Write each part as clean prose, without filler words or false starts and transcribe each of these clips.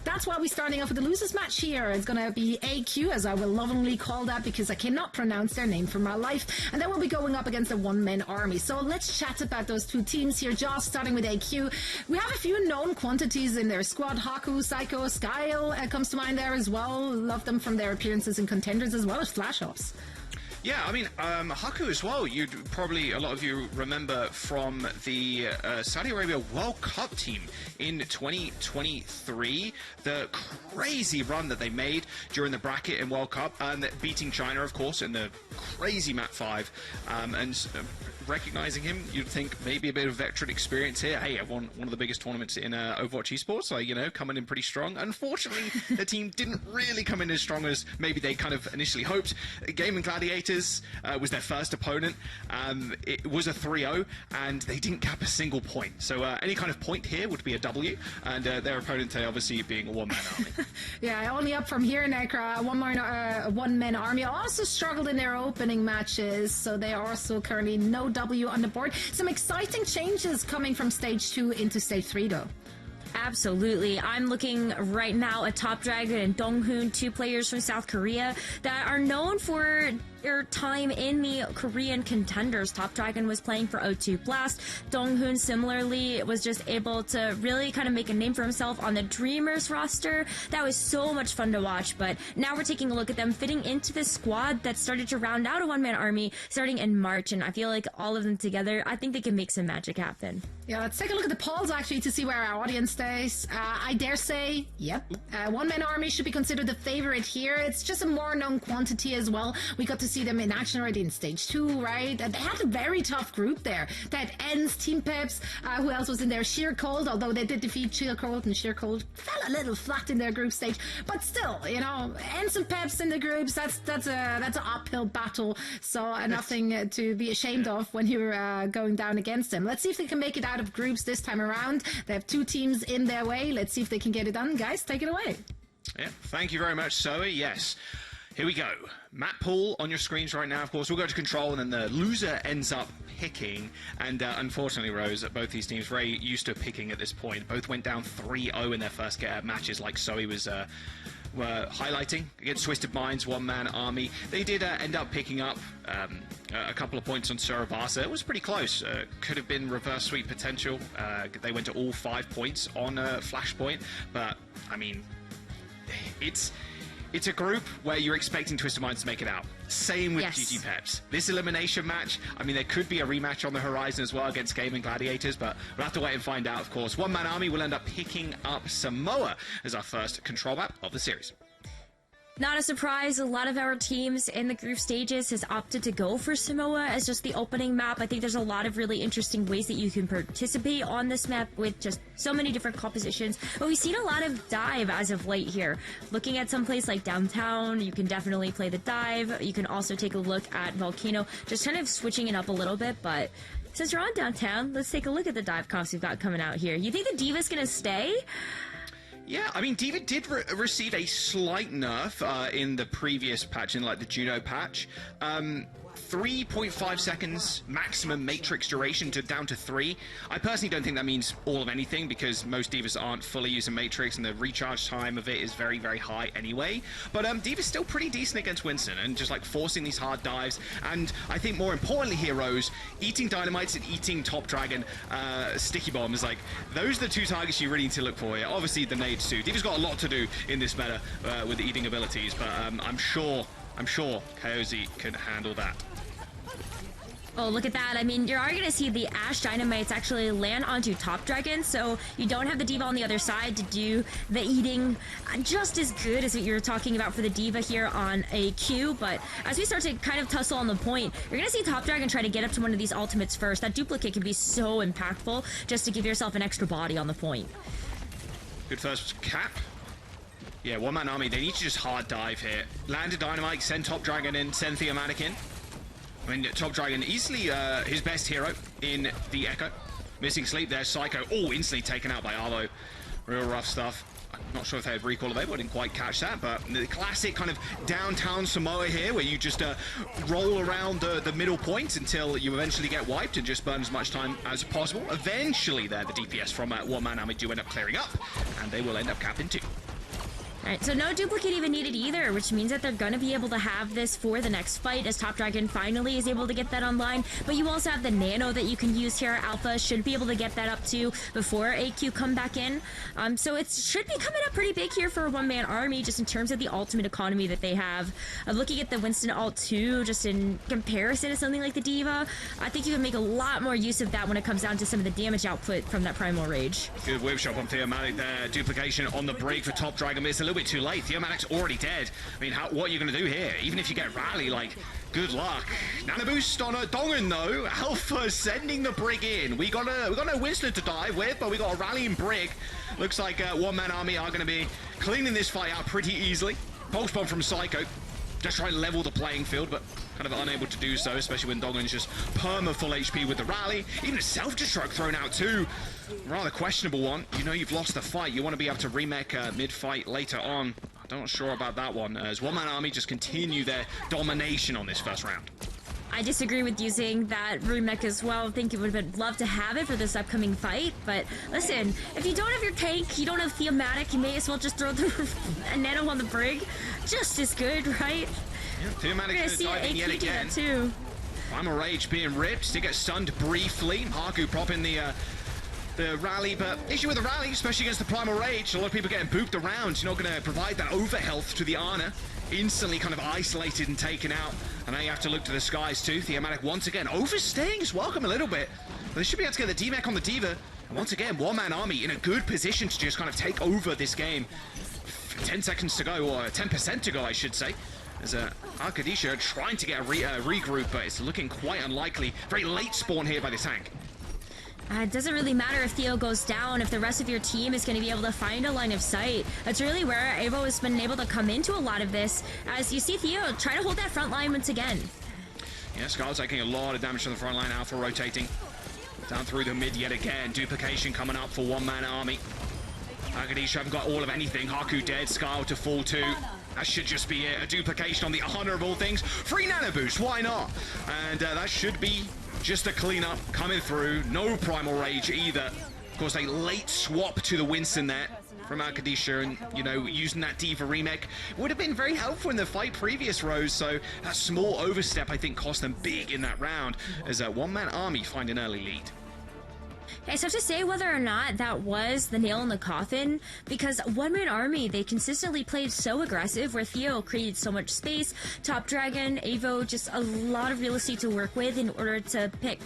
That's why we're starting off with the losers match here. It's going to be AQ, as I will lovingly call that because I cannot pronounce their name for my life. And then we'll be going up against a one-man army. So let's chat about those two teams here. Josh, starting with AQ. We have a few known quantities in their squad. Haku, Psycho, Skyle comes to mind there as well. Love them from their appearances in Contenders as well as Flash Ops. Yeah, I mean, Haku as well, you'd probably, a lot of you remember from the Saudi Arabia World Cup team in 2023, the crazy run that they made during the bracket in World Cup, and beating China, of course, in the crazy Map 5, and recognizing him, you'd think maybe a bit of veteran experience here. Hey, I won one of the biggest tournaments in Overwatch Esports, so, you know, coming in pretty strong. Unfortunately, the team didn't really come in as strong as maybe they kind of initially hoped. Gaming Gladiators was their first opponent. It was a 3-0, and they didn't cap a single point. So any kind of point here would be a W, and their opponent today obviously being a one-man army. Yeah, only up from here, Necra. One-man army also struggled in their opening matches, so they are also currently no W on the board. Some exciting changes coming from Stage 2 into Stage 3, though. Absolutely. I'm looking right now at Top Dragon and Donghoon, two players from South Korea that are known for their time in the Korean contenders. Top Dragon was playing for O2 Blast. Donghoon similarly was just able to really kind of make a name for himself on the Dreamers roster. That was so much fun to watch, but now we're taking a look at them fitting into this squad that started to round out a one-man army starting in March, and I feel like all of them together, I think they can make some magic happen. Yeah, let's take a look at the polls actually to see where our audience stays. I dare say, yep, one-man army should be considered the favorite here. It's just a more known quantity as well. We got to see them in action already in Stage 2, right? They had a very tough group there. That ends Team Peps. Who else was in there? Sheer Cold, although they did defeat Sheer Cold, and Sheer Cold fell a little flat in their group stage. But still, you know, ends and Peps in the groups, that's an uphill battle. So nothing to be ashamed of when you're going down against them. Let's see if they can make it out of groups this time around. They have two teams in their way. Let's see if they can get it done. Guys, take it away. Yeah, thank you very much, Zoe. Yes. Here we go. Map pool on your screens right now. Of course, we'll go to control, and then the loser ends up picking. And unfortunately, Rose, both these teams very used to picking at this point. Both went down 3-0 in their first matches, like Zoe was were highlighting against Twisted Minds, one-man army. They did end up picking up a couple of points on Surabasa. It was pretty close. Could have been reverse sweep potential. They went to all 5 points on Flashpoint, but I mean, it's a group where you're expecting Twisted Minds to make it out. Same with GG Peps. This elimination match, I mean, there could be a rematch on the horizon as well against Gaming Gladiators, but we'll have to wait and find out, of course. One-man army will end up picking up Samoa as our first control map of the series. Not a surprise, a lot of our teams in the group stages has opted to go for Samoa as just the opening map. I think there's a lot of really interesting ways that you can participate on this map with just so many different compositions. But we've seen a lot of dive as of late here. Looking at some place like downtown, you can definitely play the dive. You can also take a look at Volcano, just kind of switching it up a little bit. But since you're on downtown, let's take a look at the dive comps we've got coming out here. You think the Diva's going to stay? Yeah, I mean, Diva did receive a slight nerf in the previous patch, in like the Juno patch. 3.5 seconds maximum matrix duration down to 3. I personally don't think that means all of anything, because most Divas aren't fully using matrix and the recharge time of it is very, very high anyway. But Diva's still pretty decent against Winston and just like forcing these hard dives. And I think more importantly here, Rose, eating Dynamites and eating Top Dragon Sticky Bombs, like those are the two targets you really need to look for here. Obviously the nades too. Diva's got a lot to do in this meta with the eating abilities, but I'm sure Qadsiah can handle that. Oh, look at that. I mean, you're already going to see the Ash Dynamites actually land onto Top Dragon, so you don't have the Diva on the other side to do the eating just as good as what you were talking about for the Diva here on AQ, but as we start to kind of tussle on the point, you're going to see Top Dragon try to get up to one of these ultimates first. That duplicate can be so impactful just to give yourself an extra body on the point. Good first cap. Yeah, one-man army, they need to just hard dive here. Land a Dynamite, send Top Dragon in, send Theomatic in. I mean, Top Dragon easily his best hero in the Echo. Missing sleep there, Psycho. Oh, instantly taken out by Arlo. Real rough stuff. I'm not sure if they had recall available, I didn't quite catch that, but the classic kind of downtown Samoa here, where you just roll around the middle point until you eventually get wiped and just burn as much time as possible. Eventually there, the DPS from one-man army do end up clearing up, and they will end up capping too. Alright, so no duplicate even needed either, which means that they're gonna be able to have this for the next fight as Top Dragon finally is able to get that online. But you also have the nano that you can use here. Alpha should be able to get that up too before AQ come back in. So it should be coming up pretty big here for a one-man army, just in terms of the ultimate economy that they have. Looking at the Winston ult 2, just in comparison to something like the D.Va, I think you can make a lot more use of that when it comes down to some of the damage output from that Primal Rage. Good whip shot on Theomatic there. Duplication on the break for Top Dragon, but it's a little bit too late. Theomatic's already dead. I mean, what are you going to do here? Even if you get Rally, like, good luck. Nano boost on a Dongan though. Alpha sending the Brig in. We got no Winston to dive with, but we got a rallying Brig. Looks like one-man army are going to be cleaning this fight out pretty easily. Pulse bomb from Psycho. Just trying to level the playing field, but kind of unable to do so, especially when Dongan's just perma full HP with the rally. Even a self-destruct thrown out too. Rather questionable one. You know you've lost the fight. You want to be able to remake mid-fight later on. I'm not sure about that one, as one-man army just continue their domination on this first round. I disagree with using that remake as well. I think you would have loved to have it for this upcoming fight. But listen, if you don't have your tank, you don't have Theomatic, you may as well just throw a nano on the Brig. Just as good, right? Yeah, Theomatic's going to dive in yet again. Too. Primal Rage being ripped. Still get stunned briefly. Haku propping the rally, but issue with the rally, especially against the Primal Rage, a lot of people getting booped around. You're not going to provide that overhealth to the Ana. Instantly kind of isolated and taken out. And now you have to look to the skies too. Theomatic once again overstaying his welcome a little bit. But they should be able to get the D-Mech on the D.Va. And once again, one-man army in a good position to just kind of take over this game. 10 seconds to go, or 10% to go, I should say. As Qadsiah trying to get a regroup, but it's looking quite unlikely. Very late spawn here by the tank. It doesn't really matter if Theo goes down, if the rest of your team is going to be able to find a line of sight. That's really where Evo has been able to come into a lot of this, as you see Theo try to hold that front line once again. Yeah, Scar's taking a lot of damage to the front line. Alpha rotating down through the mid yet again. Duplication coming up for one-man army. Qadsiah haven't got all of anything. Haku dead, Scar to fall too. That should just be it. A duplication on the honor of all things. Free nano boost, why not? And that should be just a cleanup coming through. No Primal Rage either. Of course, a late swap to the Winston there from Qadsiah, and, you know, using that D.Va remake would have been very helpful in the fight previous, Rose. So that small overstep, I think, cost them big in that round as a one-man army find an early lead. It's tough to say whether or not that was the nail in the coffin, because one-man army, they consistently played so aggressive, where Theo created so much space, Top Dragon, Evo, just a lot of real estate to work with in order to pick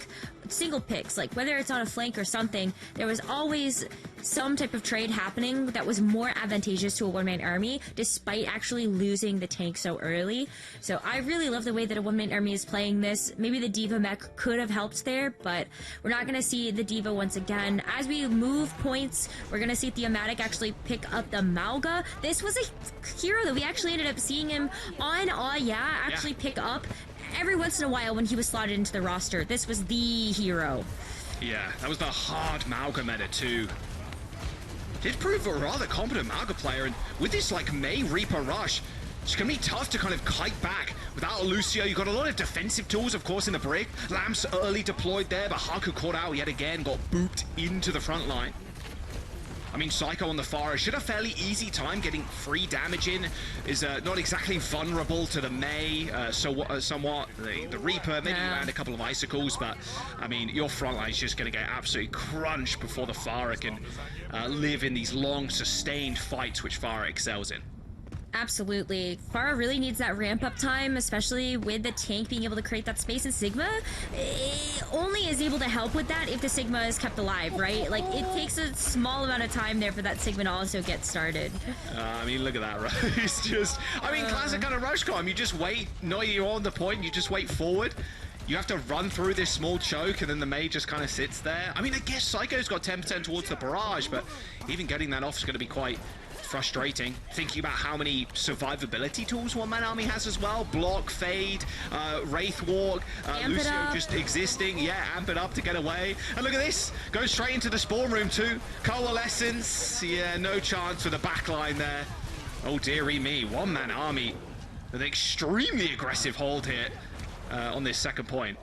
single picks, like whether it's on a flank or something. There was always some type of trade happening that was more advantageous to a one-man army, despite actually losing the tank so early. So I really love the way that a one-man army is playing this. Maybe the D.Va mech could have helped there, but we're not going to see the D.Va once again. As we move points, we're going to see Theomatic actually pick up the Malga. This was a hero that we actually ended up seeing him on actually pick up every once in a while when he was slotted into the roster. This was the hero. Yeah, that was the hard Malga meta too. Did prove a rather competent Malga player, and with this like May Reaper rush, it's gonna be tough to kind of kite back. Without Lucio, you've got a lot of defensive tools, of course, in the Brig. Lamps early deployed there, but Haku caught out yet again, got booped into the front line. I mean, Psycho on the far should have fairly easy time getting free damage in. Is not exactly vulnerable to the May, somewhat. The Reaper, maybe around a couple of icicles, but I mean, your front line is just going to get absolutely crunched before the Farah can live in these long, sustained fights, which Farah excels in. Absolutely. Farah really needs that ramp-up time, especially with the tank being able to create that space, and Sigma only is able to help with that if the Sigma is kept alive, right? Like, it takes a small amount of time there for that Sigma to also get started. I mean, look at that, right? It's just, I mean, classic kind of rush com. You just wait, no, you're on the point, you just wait forward. You have to run through this small choke, and then the May just kind of sits there. I mean, I guess Psycho's got 10% towards the barrage, but even getting that off is going to be quite frustrating. Thinking about how many survivability tools one-man army has as well. Block, fade, Wraith Walk, Lucio just existing. Yeah, amp it up to get away. And look at this. Goes straight into the spawn room too. Coalescence. Yeah, no chance for the backline there. Oh, dearie me. One-man army with an extremely aggressive hold here on this second point.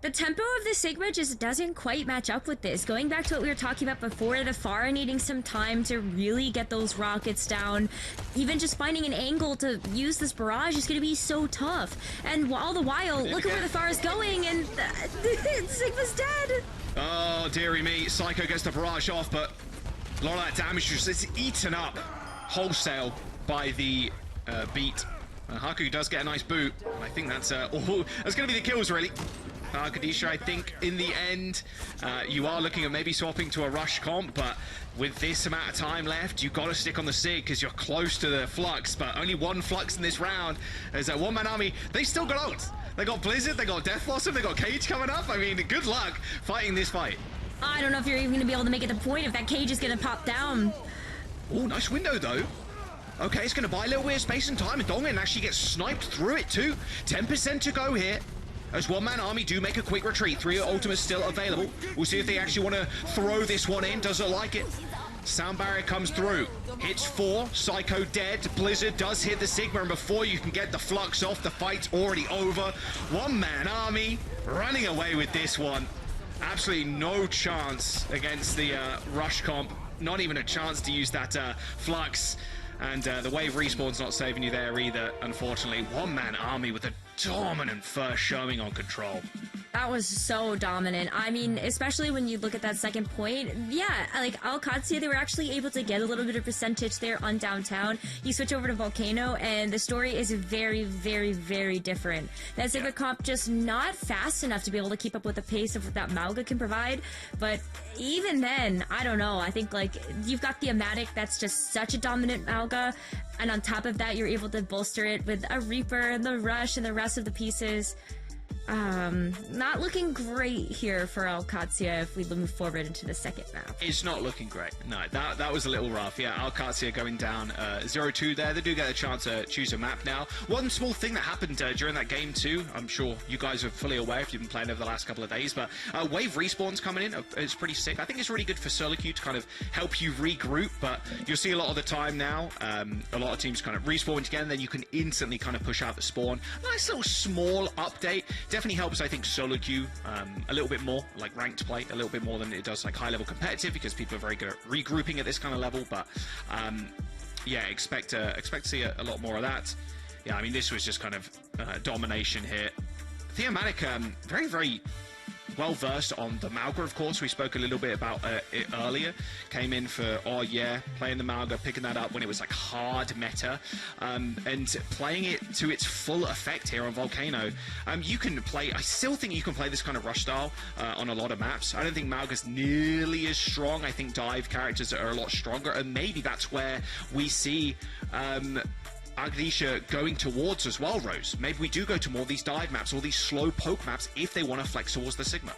The tempo of the Sigma just doesn't quite match up with this. Going back to what we were talking about before, the Pharah needing some time to really get those rockets down. Even just finding an angle to use this barrage is going to be so tough. And all the while, look at where the Pharah's going, and Sigma's dead. Oh, dearie me. Psycho gets the barrage off, but a lot of that damage just is eaten up wholesale by the beat. Haku does get a nice boot. I think that's all. That's going to be the kills, really. Qadsiah, I think, in the end, you are looking at maybe swapping to a rush comp, but with this amount of time left, you've got to stick on the Sig because you're close to the Flux, but only one Flux in this round. There's a one-man army. They still got ult. They got Blizzard, they got Death Blossom, they got Cage coming up. I mean, good luck fighting this fight. I don't know if you're even going to be able to make it the point if that Cage is going to pop down. Oh, nice window, though. Okay, it's going to buy a little bit of space and time, and Dongin actually gets sniped through it, too. 10% to go here. As one-man army do make a quick retreat. 3 ultimates still available. We'll see if they actually want to throw this one in. Does it like it? Sound barrier comes through. Hits 4. Psycho dead. Blizzard does hit the Sigma, and before you can get the Flux off, the fight's already over. One-man army running away with this one. Absolutely no chance against the rush comp. Not even a chance to use that Flux. And the wave respawn's not saving you there either, unfortunately. One-man army with a dominant first showing on control. That was so dominant. I mean, especially when you look at that second point. Yeah, like Qadsiah, they were actually able to get a little bit of percentage there on downtown. You switch over to Volcano, and the story is very, very, very different. That Sigma comp just not fast enough to be able to keep up with the pace of what that Mauga can provide. But even then, I don't know. I think, like, you've got the Amatic that's just such a dominant Mauga. And on top of that, you're able to bolster it with a Reaper and the Rush and the rest of the pieces. Not looking great here for Qadsiah if we move forward into the second map. It's not looking great. No, that was a little rough. Yeah, Qadsiah going down 0-2 there. They do get a chance to choose a map now. One small thing that happened during that game too, I'm sure you guys are fully aware if you've been playing over the last couple of days, but wave respawns coming in. It's pretty sick. I think it's really good for solo queue to kind of help you regroup, but you'll see a lot of the time now, a lot of teams kind of respawn again, then you can instantly kind of push out the spawn. Nice little small update. Definitely helps, I think, solo queue a little bit more, like ranked play, a little bit more than it does like high-level competitive, because people are very good at regrouping at this kind of level. But yeah, expect to see a lot more of that. Yeah, I mean, this was just kind of domination here. Theomatic, very, very well versed on the Mauga, of course. We spoke a little bit about it earlier. Came in for, oh yeah, playing the Mauga, picking that up when it was like hard meta, and playing it to its full effect here on Volcano. You can play, I still think you can play this kind of rush style on a lot of maps. I don't think Mauga's nearly as strong. I think dive characters are a lot stronger, and maybe that's where we see Qadsiah going towards as well, Rose. Maybe we do go to more of these dive maps, or these slow poke maps, if they want to flex towards the Sigma.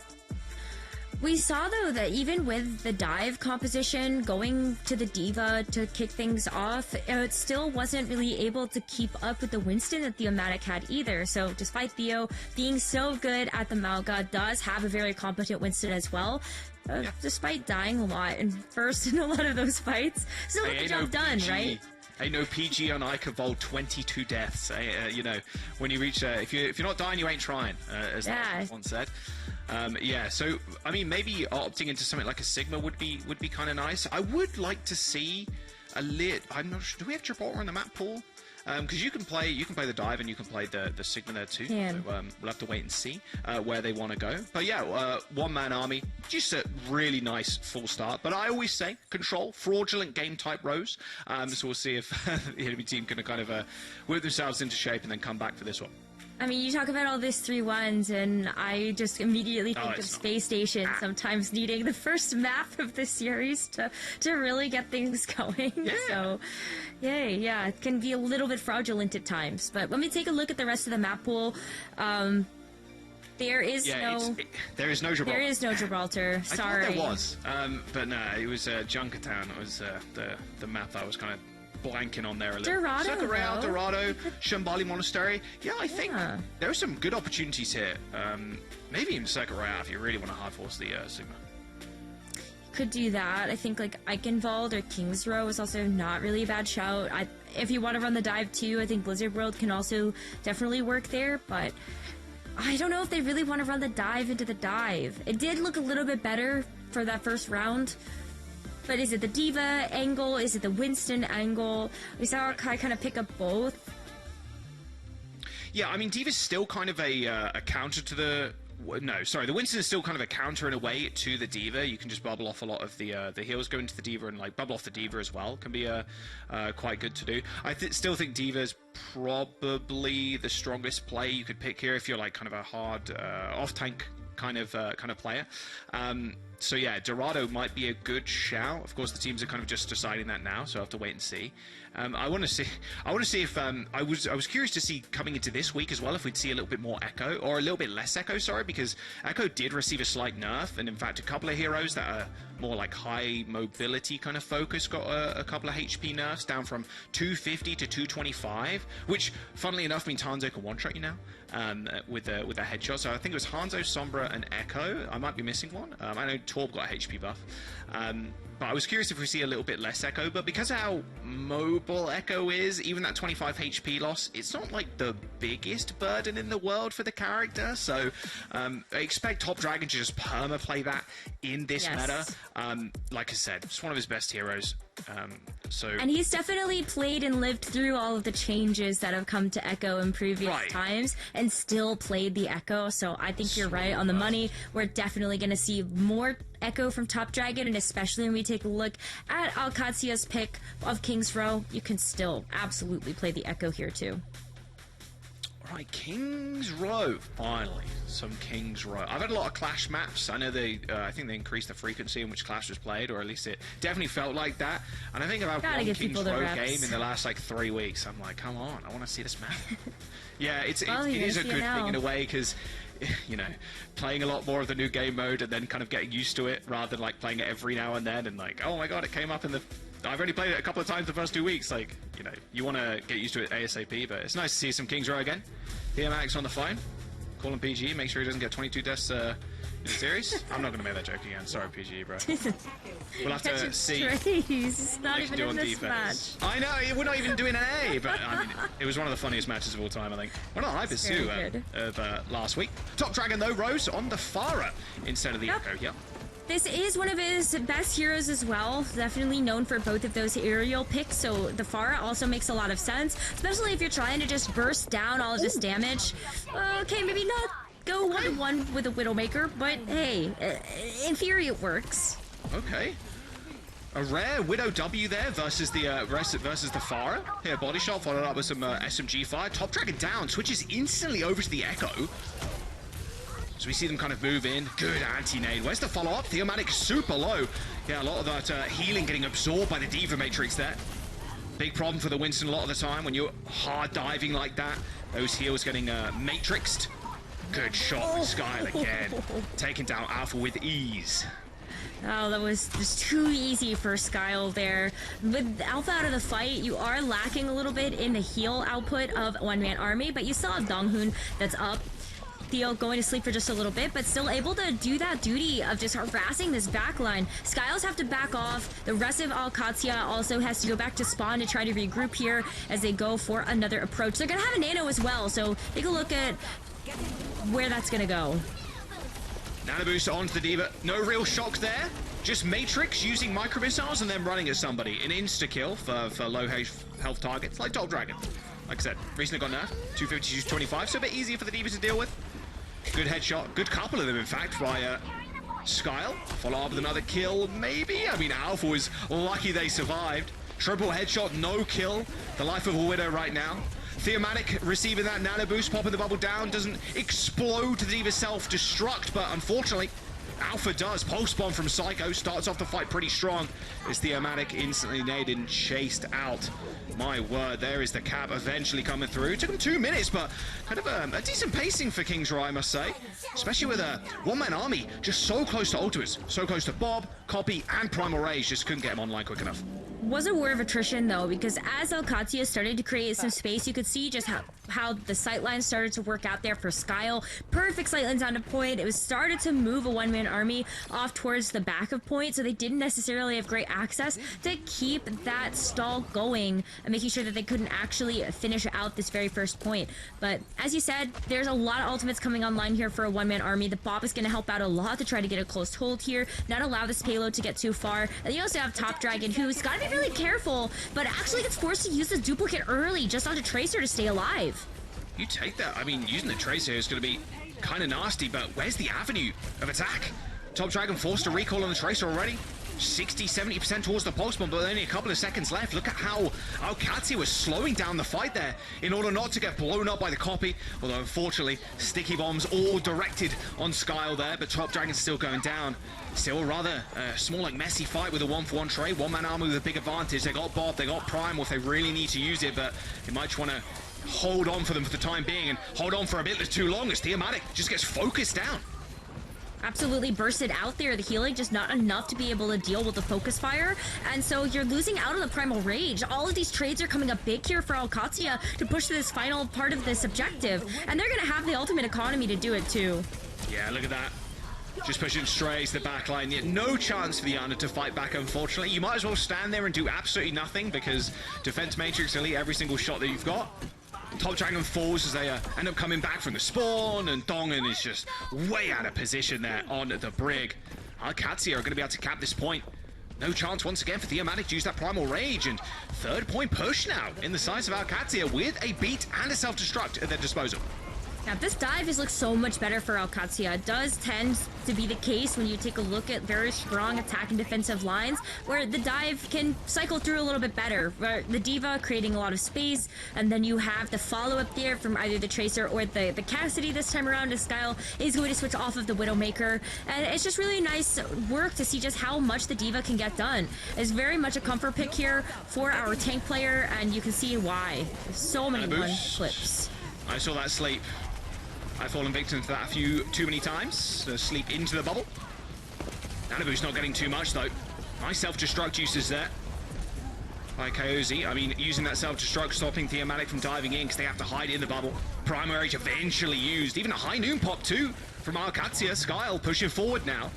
We saw, though, that even with the dive composition, going to the D.Va to kick things off, it still wasn't really able to keep up with the Winston that Theomatic had either. So despite Theo being so good at the Mauga, does have a very competent Winston as well. Despite dying a lot and first in a lot of those fights, still got the job done, right? Ain't no PG on Ike Evolved 22 deaths. You know, when you reach, if you're not dying, you ain't trying, as one said. Yeah, so I mean, maybe opting into something like a Sigma would be kind of nice. I would like to see a lit. I'm not sure. Do we have Gibraltar in the map pool? Because you can play the dive and you can play the Sigma there too. Yeah. So we'll have to wait and see where they want to go. But yeah, one-man army, just a really nice full start. But I always say control, fraudulent game type Rose. So we'll see if the enemy team can kind of whip themselves into shape and then come back for this one. I mean, you talk about all this 3-1s, and I just immediately think of Space Station sometimes needing the first map of the series to really get things going. Yeah. So, yeah, it can be a little bit fraudulent at times. But let me take a look at the rest of the map pool. There is no Gibraltar. There is no Gibraltar. Sorry. I thought there was, but no, it was Junkertown. It was the map that I was kind of blanking on there a little. Dorado, Shambali Monastery. Yeah, I think there are some good opportunities here. Maybe even Circuit Royale if you really want to hard force the Sigma. Could do that. I think like Eichenwald or Kings Row is also not really a bad shout. If you want to run the dive too, I think Blizzard World can also definitely work there, but I don't know if they really want to run the dive into the dive. It did look a little bit better for that first round. But is it the Diva angle? Is it the Winston angle? We saw Kai kind of pick up both. Yeah, I mean, Diva's still kind of a counter to the... No, sorry, the Winston is still kind of a counter in a way to the Diva. You can just bubble off a lot of the heals, go into the Diva, and like bubble off the Diva as well. Can be quite good to do. I still think Diva is probably the strongest play you could pick here if you're like kind of a hard off-tank kind of player. So yeah, Dorado might be a good shout. Of course, the teams are kind of just deciding that now, so I have to wait and see. I want to see if I was curious to see coming into this week as well if we'd see a little bit more Echo or a little bit less Echo. Sorry, because Echo did receive a slight nerf, and in fact, a couple of heroes that are more like high mobility kind of focus got a couple of HP nerfs down from 250 to 225, which, funnily enough, means Hanzo can one-shot you now with a headshot. So I think it was Hanzo, Sombra, and Echo. I might be missing one. I know Torb got a HP buff. But I was curious if we see a little bit less Echo, but because of how mobile Echo is, even that 25 HP loss, it's not like the biggest burden in the world for the character, so I expect Top Dragon to just perma-play that in this meta. Like I said, it's one of his best heroes. And he's definitely played and lived through all of the changes that have come to Echo in previous times and still played the Echo, so I think you're right on the money. We're definitely going to see more Echo from Top Dragon, and especially when we take a look at Qadsiah's pick of King's Row, you can still absolutely play the Echo here too. Right, King's Row, finally, some King's Row. I've had a lot of Clash maps. I know I think they increased the frequency in which Clash was played, or at least it definitely felt like that. And I think I've had one King's Row game in the last like 3 weeks. I'm like, come on, I want to see this map. Yeah, it is a good thing in a way, because, you know, playing a lot more of the new game mode and then kind of getting used to it rather than like playing it every now and then and like, oh my god, it came up in the... I've only played it a couple of times the first 2 weeks. Like, you know, you want to get used to it ASAP, but it's nice to see some King's Row again. DMX on the phone. Call him PG. Make sure he doesn't get 22 deaths in the series. I'm not going to make that joke again. Sorry, PG, bro. We'll have to see. It's not even in this match. I know, we're not even doing an A, but I mean, it was one of the funniest matches of all time, I think. One of the hypers too of last week. Top Dragon, though, Rose on the Pharah instead of the Echo. Yep. This is one of his best heroes as well, definitely known for both of those aerial picks, so the Pharah also makes a lot of sense, especially if you're trying to just burst down all of this damage. Okay, maybe not go one-to-one with a Widowmaker, but hey, in theory it works. Okay. A rare Widow W there versus the Pharah. Here, body shot followed up with some SMG fire. Top Dragon down, switches instantly over to the Echo. So we see them kind of move in. Good anti-nade. Where's the follow-up? Theomatic super low. Yeah, a lot of that healing getting absorbed by the Diva Matrix there. Big problem for the Winston a lot of the time when you're hard diving like that. Those heals getting matrixed. Good shot with Skyle again. Taking down Alpha with ease. Oh, that was just too easy for Skyle there. With Alpha out of the fight, you are lacking a little bit in the heal output of one-man army, but you still have Donghoon that's up. Theo going to sleep for just a little bit, but still able to do that duty of just harassing this backline. Skiles have to back off. The rest of Qadsiah also has to go back to spawn to try to regroup here as they go for another approach. They're going to have a nano as well, so take a look at where that's going to go. Nano boost onto the Diva. No real shock there. Just Matrix using micro missiles and then running at somebody. An insta-kill for low health targets, like Top Dragon. Like I said, recently got nerfed. 250 to 25, so a bit easier for the Divas to deal with. Good headshot. Good couple of them, in fact, by Skyle. Follow up with another kill, maybe? I mean, Alpha was lucky they survived. Triple headshot, no kill. The life of a Widow right now. Theomatic receiving that nano boost, popping the bubble down. Doesn't explode to the Diva self-destruct, but unfortunately, Alpha does. Pulse bomb from Psycho. Starts off the fight pretty strong. As Theomatic instantly naded and chased out. My word, there is the cap eventually coming through. It took him 2 minutes, but kind of a decent pacing for King's Row, I must say. Especially with a one-man army just so close to ultimates. So close to Bob, Copy, and Primal Rage. Just couldn't get him online quick enough. Was a war of attrition though, because as Qadsiah started to create some space, you could see just how how the sightlines started to work out there for Skyle. Perfect sightlines on the point. It was started to move a one-man army off towards the back of point, so they didn't necessarily have great access to keep that stall going and making sure that they couldn't actually finish out this very first point. But as you said, there's a lot of ultimates coming online here for a one-man army. The Bob is going to help out a lot to try to get a close hold here, not allow this payload to get too far. And you also have Top Dragon, who's got to be really careful, but actually gets forced to use the duplicate early just onto Tracer to stay alive. You take that. I mean, using the Tracer is going to be kind of nasty, but where's the avenue of attack? Top Dragon forced to recall on the Tracer already. 60-70% towards the pulse bomb, but only a couple of seconds left. Look at how Qadsiah was slowing down the fight there in order not to get blown up by the copy. Although, unfortunately, sticky bombs all directed on Skyle there, but Top Dragon's still going down. Still rather small, like, messy fight with a 1-for-1 trade. One-man army with a big advantage. They got Bob, they got Prime, if they really need to use it, but they might just want to hold on for them for the time being and hold on for a bit too long as Tiamat just gets focused down. Absolutely bursted out there. The healing just not enough to be able to deal with the focus fire, and so you're losing out on the primal rage. All of these trades are coming up big here for Qadsiah to push to this final part of this objective, and they're going to have the ultimate economy to do it too. Yeah, look at that. Just pushing straight to the back line. Yet no chance for the Ana to fight back, unfortunately. You might as well stand there and do absolutely nothing because Defense Matrix elite every single shot that you've got. Top Dragon falls as they end up coming back from the spawn, and Dongen is just way out of position there on the brig. Qadsiah are going to be able to cap this point. No chance once again for Tiamat to use that primal rage, and third point push now in the size of Qadsiah with a beat and a self-destruct at their disposal. Now, this dive has looked so much better for Qadsiah. It does tend to be the case when you take a look at very strong attack and defensive lines, where the dive can cycle through a little bit better. Where the Diva creating a lot of space, and then you have the follow-up there from either the Tracer or the Cassidy this time around. As Skyle is going to switch off of the Widowmaker, and it's just really nice work to see just how much the Diva can get done. It's very much a comfort pick here for our tank player, and you can see why. There's so many one clips. I saw that sleep. I've fallen victim to that a few too many times. Sleep into the bubble. Nanabu's not getting too much though. Nice self-destruct uses there by Qadsiah. I mean, using that self-destruct, stopping Tiamat from diving in because they have to hide in the bubble. Primal Rage eventually used. Even a high noon pop too from Qadsiah. Skyle pushing forward now.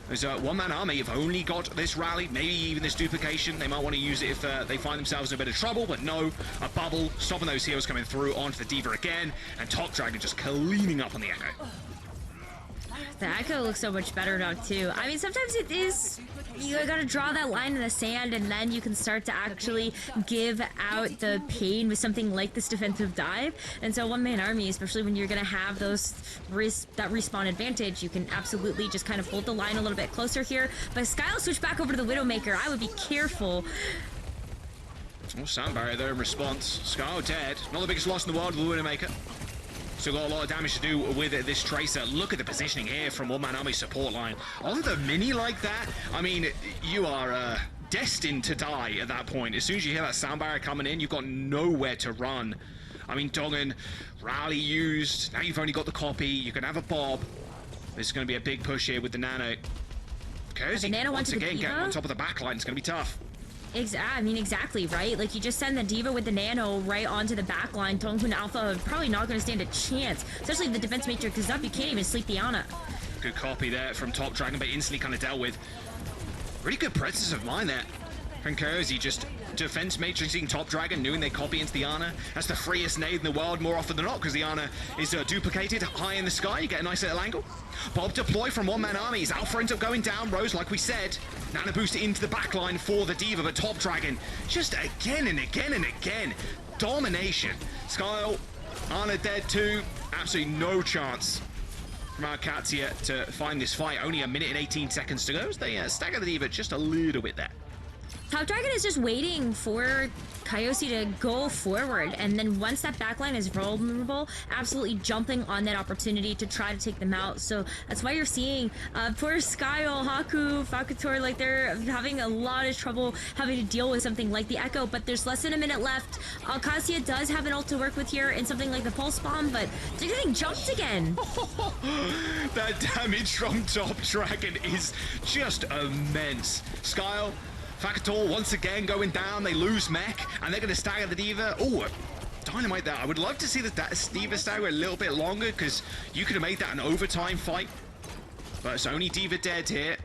There's a one-man army. You've only got this rally, maybe even this duplication. They might want to use it if they find themselves in a bit of trouble, but no. A bubble, stopping those heroes coming through onto the Diva again, and Top Dragon just cleaning up on the Echo. The Echo looks so much better now, too. I mean, sometimes it is... You gotta draw that line in the sand, and then you can start to actually give out the pain with something like this defensive dive. And so one-man army, especially when you're gonna have those that respawn advantage, you can absolutely just kind of hold the line a little bit closer here. But Skyle switched back over to the Widowmaker. I would be careful. Oh, sound barrier there in response. Skyle dead. Not the biggest loss in the world with the Widowmaker. Still got a lot of damage to do with this Tracer. Look at the positioning here from one-man army support line. On the mini like that, I mean, you are destined to die at that point. As soon as you hear that sound barrier coming in, you've got nowhere to run. I mean, Dongen, rally used. Now you've only got the copy. You can have a Bob. This is going to be a big push here with the Nano. Qadsiah, once again, getting on top of the backline. It's going to be tough. I mean, exactly, right? Like, you just send the Diva with the Nano right onto the back line. Donghun Alpha are probably not going to stand a chance. Especially if the defense matrix is up, you can't even sleep the Ana. Good copy there from Top Dragon, but instantly kind of dealt with. Really good presence of mind there from Qadsiah. Just defense matrixing Top Dragon, knowing they copy into the Ana. That's the freest nade in the world more often than not, because the Ana is duplicated high in the sky. You get a nice little angle. Bob deploy from one-man armies. Alpha ends up going down. Rose, like we said. Nano boost into the backline for the Diva, but Top Dragon just again and again and again. Domination. Skyle, Ana dead too. Absolutely no chance from Qadsiah to find this fight. Only a minute and 18 seconds to go as they stagger the Diva just a little bit there. Top Dragon is just waiting for Qadsiah to go forward, and then once that backline is vulnerable, absolutely jumping on that opportunity to try to take them out. So that's why you're seeing poor Skyle, Haku, Fakator, like they're having a lot of trouble having to deal with something like the Echo, but there's less than a minute left. Qadsiah does have an ult to work with here in something like the Pulse Bomb, but they're getting jumped again. That damage from Top Dragon is just immense. Skyle, Fakator once again going down. They lose mech, and they're going to stagger the Diva. Oh, Dynamite there. I would love to see that Diva stagger a little bit longer, because you could have made that an overtime fight. But it's only Diva dead here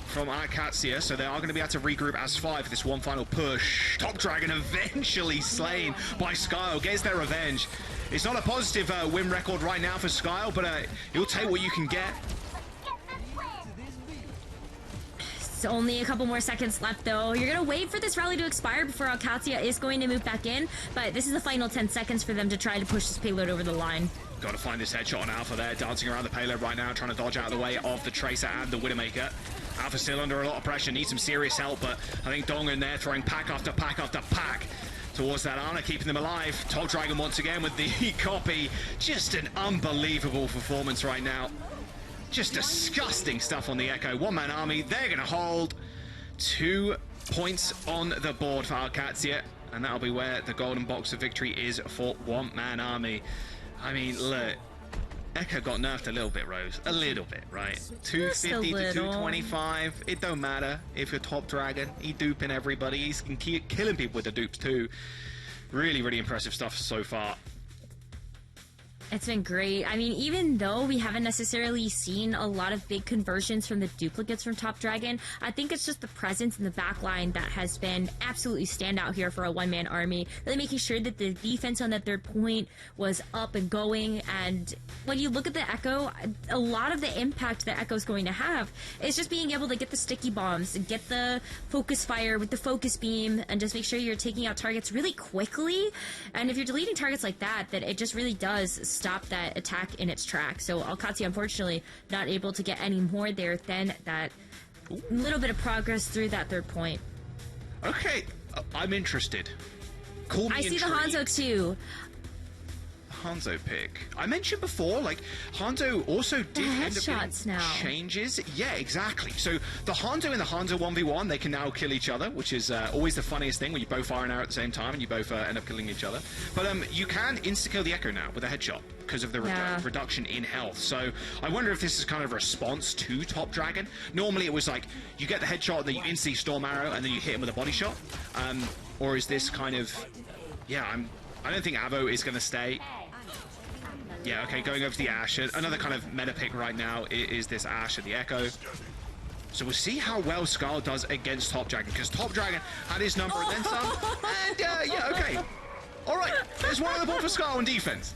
from our Qadsiah, so they are going to be able to regroup as 5 for this one final push. Top Dragon eventually slain by Skyle, gets their revenge. It's not a positive win record right now for Skyle, but he'll take what you can get. Only a couple more seconds left, though. You're going to wait for this rally to expire before Qadsiah is going to move back in, but this is the final 10 seconds for them to try to push this payload over the line. Got to find this headshot on Alpha there, dancing around the payload right now, trying to dodge out of the way of the Tracer and the Widowmaker. Alpha still under a lot of pressure, needs some serious help, but I think Dong in there throwing pack after pack after pack towards that Ana, keeping them alive. Top Dragon once again with the copy. Just an unbelievable performance right now. Just disgusting stuff on the Echo. One-man army, they're going to hold 2 points on the board for our Qadsiah, and that'll be where the golden box of victory is for one-man army. I mean, look, Echo got nerfed a little bit, Rose. A little bit, right? 250 to 225. It don't matter if you're Top Dragon. He's duping everybody. He's killing people with the dupes too. Really, really impressive stuff so far. It's been great. I mean, even though we haven't necessarily seen a lot of big conversions from the duplicates from Top Dragon, I think it's just the presence in the backline that has been absolutely standout here for a one-man army. Really making sure that the defense on that 3rd point was up and going. And when you look at the Echo, a lot of the impact that Echo's going to have is just being able to get the sticky bombs, get the focus fire with the focus beam, and just make sure you're taking out targets really quickly. And if you're deleting targets like that, then it just really does stop that attack in its tracks. So Qadsiah, unfortunately, not able to get any more there than that little bit of progress through that 3rd point. Okay, I'm interested. Call me intrigued. I see the Hanzo too. Hanzo pick. I mentioned before, like, Hanzo also did end up getting now. changes. Yeah, exactly. So the Hanzo and the Hanzo 1v1, they can now kill each other, which is always the funniest thing when you both fire an arrow at the same time and you both end up killing each other. But you can insta-kill the Echo now with a headshot because of the reduction in health. So I wonder if this is kind of a response to Top Dragon. Normally it was like, you get the headshot and then you instantly storm arrow and then you hit him with a body shot. Or is this kind of... Yeah, I don't think Avo is going to stay. Yeah, okay, going over to the Ashe. Another kind of meta pick right now is this Ashe and the Echo. So we'll see how well Skyle does against Top Dragon, because Top Dragon had his number and then some. And yeah, okay. All right, there's one on the board for Skyle on defense.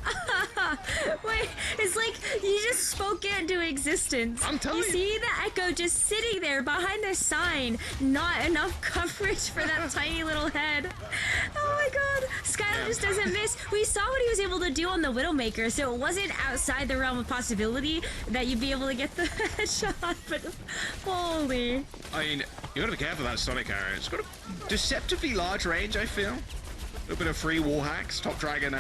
Wait, it's like you just spoke it into existence. I'm telling you. You see the Echo just sitting there behind the sign. Not enough coverage for that tiny little head. Oh my god. Skyle just doesn't miss. We saw what he was able to do on the Widowmaker, so it wasn't outside the realm of possibility that you'd be able to get the headshot, but holy. I mean, you gotta be careful about Sonic Arrow. It's got a deceptively large range, I feel. A little bit of free wall hacks. Top Dragon,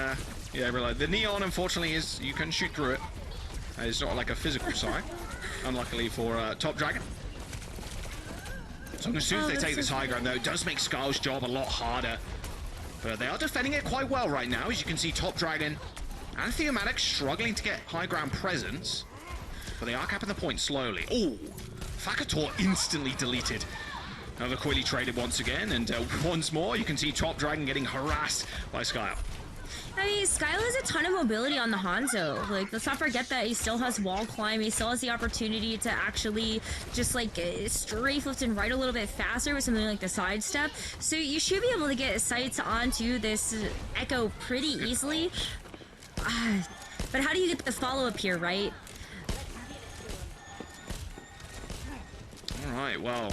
yeah, realize the neon, unfortunately, is you can shoot through it. It's not like a physical sight, unluckily for Top Dragon. So as soon as they take this high ground, though, it does make Skyle's job a lot harder. But they are defending it quite well right now. As you can see, Top Dragon and Theomatic struggling to get high ground presence. But they are capping the point slowly. Oh, Fakator instantly deleted. Another Quilly traded once again, and once more, you can see Top Dragon getting harassed by Skyle. I mean, Skyle has a ton of mobility on the Hanzo. Like, let's not forget that he still has wall climb. He still has the opportunity to actually just, like, strafe left and right a little bit faster with something like the sidestep. So you should be able to get sights onto this Echo pretty easily. But how do you get the follow-up here, right? All right, well...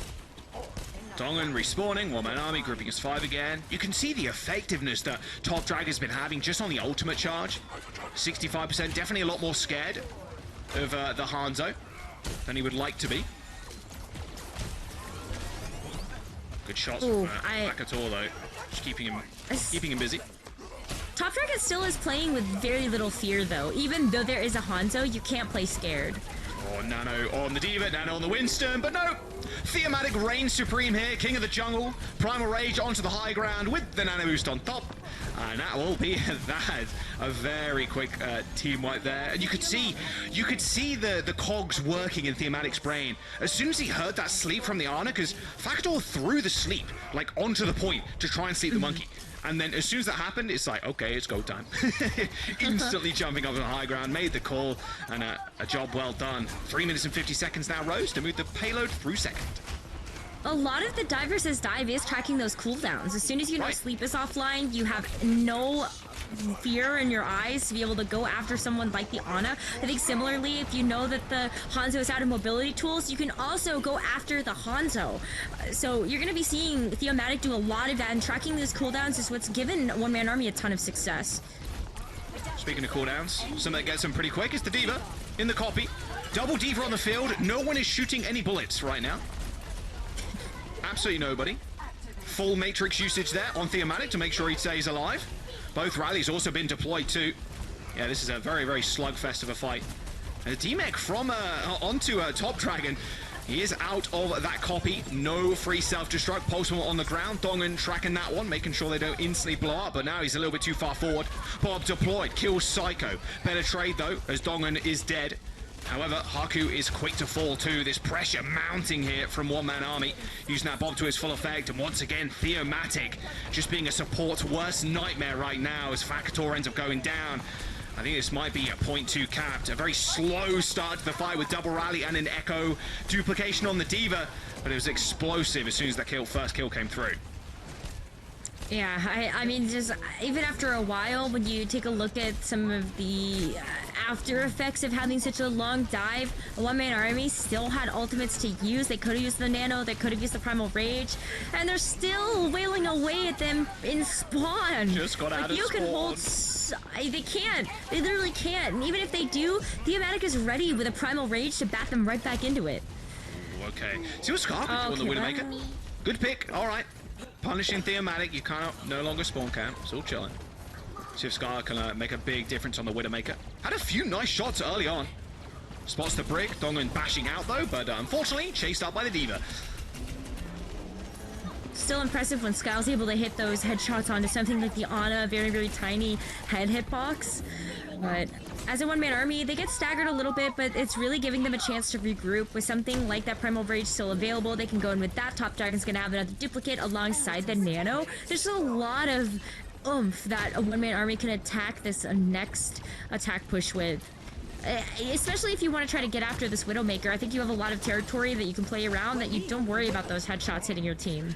Dongan respawning, one-man army grouping as 5 again. You can see the effectiveness that Top Dragon's been having just on the ultimate charge. 65%, definitely a lot more scared of the Hanzo than he would like to be. Good shots from Fakator though, just keeping him busy. Top Dragon still is playing with very little fear though. Even though there is a Hanzo, you can't play scared. Oh, Nano on the Diva, Nano on the Winston, but no! Theomatic reigns supreme here, King of the Jungle. Primal Rage onto the high ground with the Nano Boost on top. And that will be that. A very quick team wipe there. And you could see the cogs working in Theomatic's brain. As soon as he heard that sleep from the Ana, because Fakator threw the sleep, like, onto the point to try and sleep the monkey. And then as soon as that happened, it's like, okay, it's go time. Instantly jumping up on the high ground, made the call, and a job well done. 3 minutes and 50 seconds now, Rose, to move the payload through second. A lot of the dive versus dive is tracking those cooldowns. As soon as you know sleep is offline, you have no fear in your eyes to be able to go after someone like the Ana. I think similarly, if you know that the Hanzo is out of mobility tools, you can also go after the Hanzo. So you're going to be seeing Theomatic do a lot of that, and tracking those cooldowns is what's given One Man Army a ton of success. Speaking of cooldowns, something that gets them pretty quick is the D.Va in the copy. Double D.Va on the field. No one is shooting any bullets right now. Absolutely nobody. Full Matrix usage there on Theomatic to make sure he stays alive. Both rallies also been deployed too. Yeah, this is a very, very slugfest of a fight. And the DMEC from onto Top Dragon. He is out of that copy. No free self-destruct. Postman on the ground. Dongan tracking that one, making sure they don't instantly blow up. But now he's a little bit too far forward. Bob deployed. Kills Psycho. Better trade though, as Dongan is dead. However, Haku is quick to fall too. This pressure mounting here from One Man Army, using that bomb to its full effect. And once again, Theomatic just being a support's worst nightmare right now as Factor ends up going down. I think this might be a 0.2 capped. A very slow start to the fight with double rally and an echo duplication on the D.Va, but it was explosive as soon as that first kill came through. Yeah, I mean, just even after a while, when you take a look at some of the after effects of having such a long dive, a one-man army still had ultimates to use. They could have used the nano, they could have used the primal rage, and they're still wailing away at them in spawn. Just got out of you spawn. can hold. They can't. They literally can't. And even if they do, Theomatic is ready with a primal rage to bat them right back into it. Ooh, okay. See what Scar can do on the Widowmaker. Good pick. All right. Punishing Theomatic, you can't no longer spawn camp. It's all chilling. See if Scar can make a big difference on the Widowmaker. Had a few nice shots early on. Spots the brick. Dongan bashing out though, but unfortunately chased up by the D.Va. Still impressive when Skyle's able to hit those headshots onto something like the Ana, very, very tiny head hitbox. But as a one-man army, they get staggered a little bit, but it's really giving them a chance to regroup with something like that Primal Rage still available. They can go in with that. Top Dragon's going to have another duplicate alongside the Nano. There's a lot of oomph that a one-man army can attack this next attack push with. Especially if you want to try to get after this Widowmaker. I think you have a lot of territory that you can play around that you don't worry about those headshots hitting your team.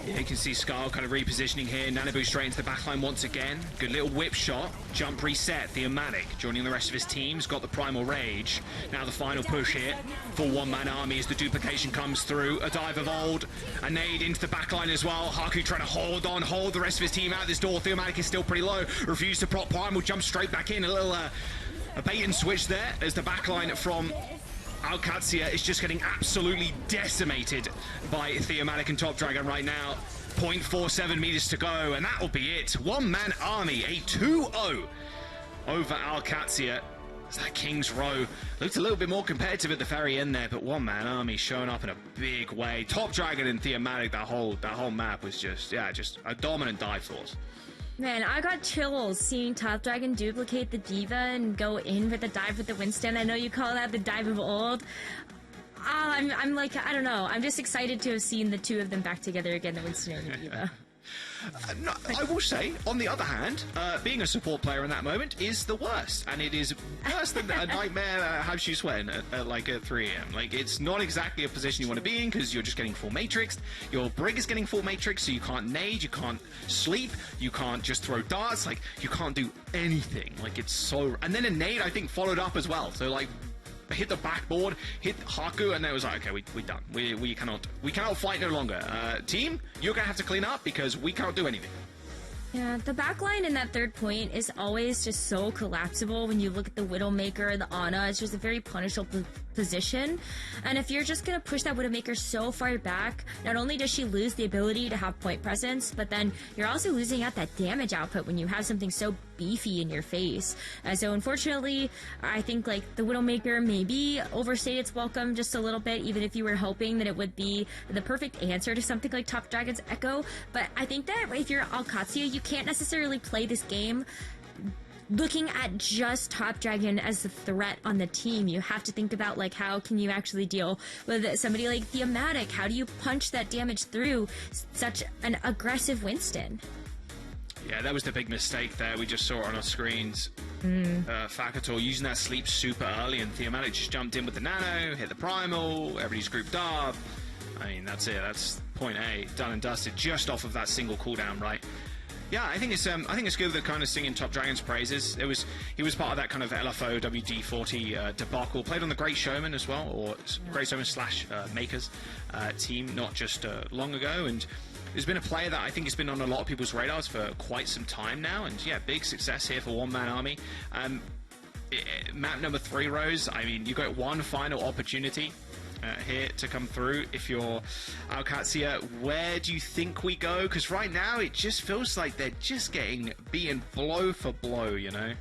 Yeah, you can see Scar kind of repositioning here. Nanabu straight into the backline once again. Good little whip shot. Jump reset. Theomatic joining the rest of his team's got the Primal Rage. Now the final push here for one-man army as the duplication comes through. A dive of old. A nade into the backline as well. Haku trying to hold on, hold the rest of his team out this door. Theomatic is still pretty low. Refused to prop Primal. Jump straight back in. A little a bait and switch there as the backline from Qadsiah is just getting absolutely decimated by Theomatic and Top Dragon right now. 0.47 meters to go, and that'll be it. One-man army, a 2-0 over Qadsiah. That King's Row looked a little bit more competitive at the very end there, but one-man army showing up in a big way. Top Dragon and Theomatic, that whole map was just a dominant dive force. Man, I got chills seeing Top Dragon duplicate the D.Va and go in with the dive with the Winston. I know you call that the dive of old. I'm like, I don't know. I'm just excited to have seen the two of them back together again, the Winston and the D.Va. No, I will say, on the other hand, being a support player in that moment is the worst, and it is worse than a nightmare house you sweating at like at 3 AM. Like, it's not exactly a position you want to be in because you're just getting full matrixed. Your brig is getting full matrix, so you can't nade, you can't sleep, you can't just throw darts. Like, you can't do anything. Like, it's so. And then a nade, I think, followed up as well. So like, hit the backboard, hit Haku, and then it was like, okay, we done. We cannot fight no longer. Team, you're gonna have to clean up because we can't do anything. Yeah, the backline in that third point is always just so collapsible when you look at the Widowmaker and the Ana. It's just a very punishable position. And if you're just going to push that Widowmaker so far back, not only does she lose the ability to have point presence, but then you're also losing out that damage output when you have something so beefy in your face. So unfortunately, I think like the Widowmaker maybe overstayed its welcome just a little bit, even if you were hoping that it would be the perfect answer to something like Top Dragon's Echo. But I think that if you're Qadsiah, you can't necessarily play this game looking at just Top Dragon as the threat on the team. You have to think about like, how can you actually deal with somebody like Theomatic? How do you punch that damage through such an aggressive Winston? Yeah, that was the big mistake there. We just saw it on our screens. Fakator using that sleep super early, and Theomatic just jumped in with the nano, hit the primal, everybody's grouped up. I mean, that's it. That's point A, done and dusted, just off of that single cooldown, right? Yeah, I think it's good that kind of singing Top Dragon's praises. He was part of that kind of LFO WD40 debacle. Played on the Great Showman as well, or Great Showman / Makers team, not just long ago. And there's been a player that I think has been on a lot of people's radars for quite some time now. And yeah, big success here for One Man Army. Map number 3, Rose. I mean, you got one final opportunity here to come through. If you're Qadsiah, where do you think we go? Because right now it just feels like they're just getting beaten blow for blow, you know?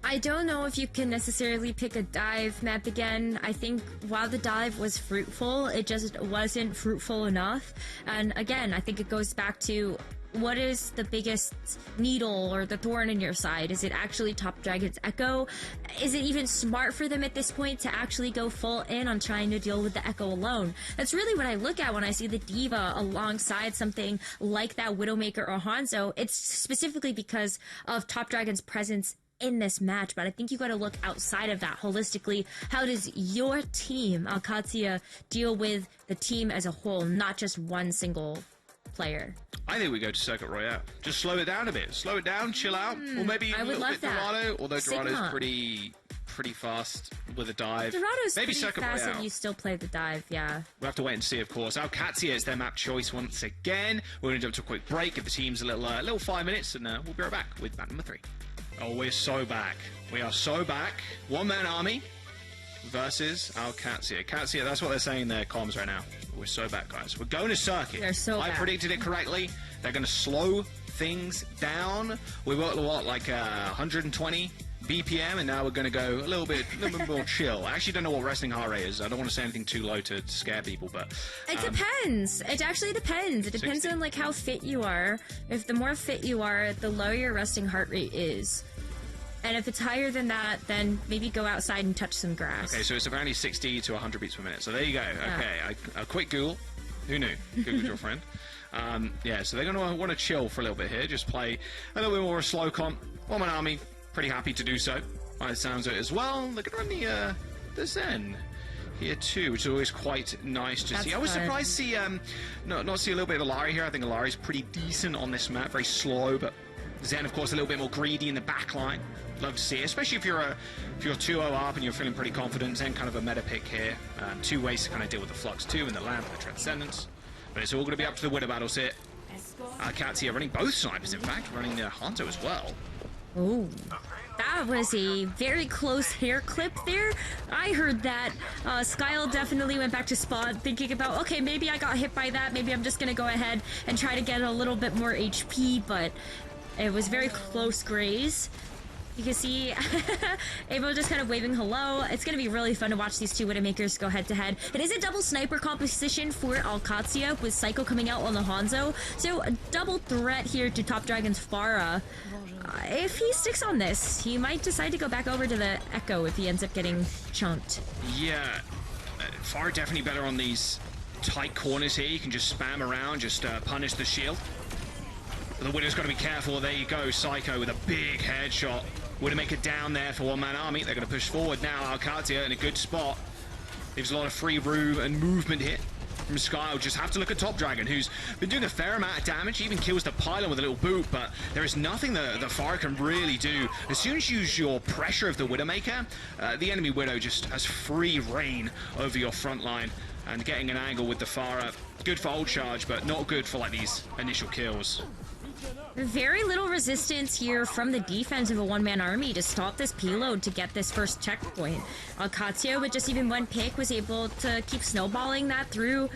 I don't know if you can necessarily pick a dive map again. I think while the dive was fruitful, it just wasn't fruitful enough. And again, I think it goes back to what is the biggest needle or the thorn in your side? Is it actually Top Dragon's Echo? Is it even smart for them at this point to actually go full in on trying to deal with the Echo alone? That's really what I look at when I see the Diva alongside something like that Widowmaker or Hanzo. It's specifically because of Top Dragon's presence in this match, but I think you got to look outside of that holistically. How does your team, Qadsiah, deal with the team as a whole, not just one single player? I think we go to Circuit Royale. Just slow it down a bit. Slow it down, chill out, or maybe I a would little love bit Dorado, although Dorado's Sigma. pretty fast with a dive. Dorado's maybe pretty Circuit fast Royale. and you still play the dive, yeah. We'll have to wait and see, of course. Qadsiah is their map choice once again. We're going to jump to a quick break, give the teams a little 5 minutes, and we'll be right back with map number 3. Oh, we're so back. We are so back. One Man Army versus Qadsiah. Qadsiah, that's what they're saying in their comms right now. We're so back, guys. We're going to Circuit. They're so I back. predicted it correctly. They're going to slow things down. We were at what, like 120 BPM, and now we're going to go a little bit more chill. I actually don't know what resting heart rate is. I don't want to say anything too low to scare people, but It depends. It actually depends. It depends 60. on like how fit you are. If the more fit you are, the lower your resting heart rate is. And if it's higher than that, then maybe go outside and touch some grass. okay, so it's apparently 60 to 100 beats per minute. So there you go. Okay, a quick Google. Who knew? Google's your friend. Yeah, so they're going to want to chill for a little bit here. Just play a little bit more of a slow comp. One Man Army, pretty happy to do so. By the sounds of it as well. They're going to run the Zen here too, which is always quite nice to see. I was fun. surprised to see not see a little bit of Alari here. I think Alari's pretty decent on this map. Very slow, but Zen, of course, a little bit more greedy in the back line. Love to see it, especially if you're 2-0 up and you're feeling pretty confident. Zen kind of a meta pick here. 2 ways to kind of deal with the Flux too, and the Lamp and the Transcendence. But it's all going to be up to the Widow battles here. Qadsiah running both snipers, in fact, running the Hanzo as well. Ooh. That was a very close hair clip there. I heard that. Skyle definitely went back to Spot thinking about, okay, maybe I got hit by that. Maybe I'm just going to go ahead and try to get a little bit more HP, but it was very close graze. You can see Avo just kind of waving hello. It's going to be really fun to watch these two Widowmakers go head-to-head. It is a double sniper composition for Qadsiah with Psycho coming out on the Hanzo. So a double threat here to Top Dragon's Pharah. If he sticks on this, he might decide to go back over to the Echo if he ends up getting chunked. Yeah, Pharah definitely better on these tight corners here. You can just spam around, just punish the shield. But the Widow's got to be careful. There you go, Psycho with a big headshot. Widowmaker down there for One Man Army. They're going to push forward now. Qadsiah in a good spot. Leaves a lot of free room and movement here from Skyle. Just have to look at Top Dragon, who's been doing a fair amount of damage. He even kills the pylon with a little boot, but there is nothing that the Pharah can really do. As soon as you use your pressure of the Widowmaker, the enemy Widow just has free reign over your front line. And getting an angle with the Pharah, good for ult charge, but not good for like these initial kills. Very little resistance here from the defense of a one-man army to stop this payload to get this first checkpoint. Qadsiah, with just even one pick, was able to keep snowballing that through,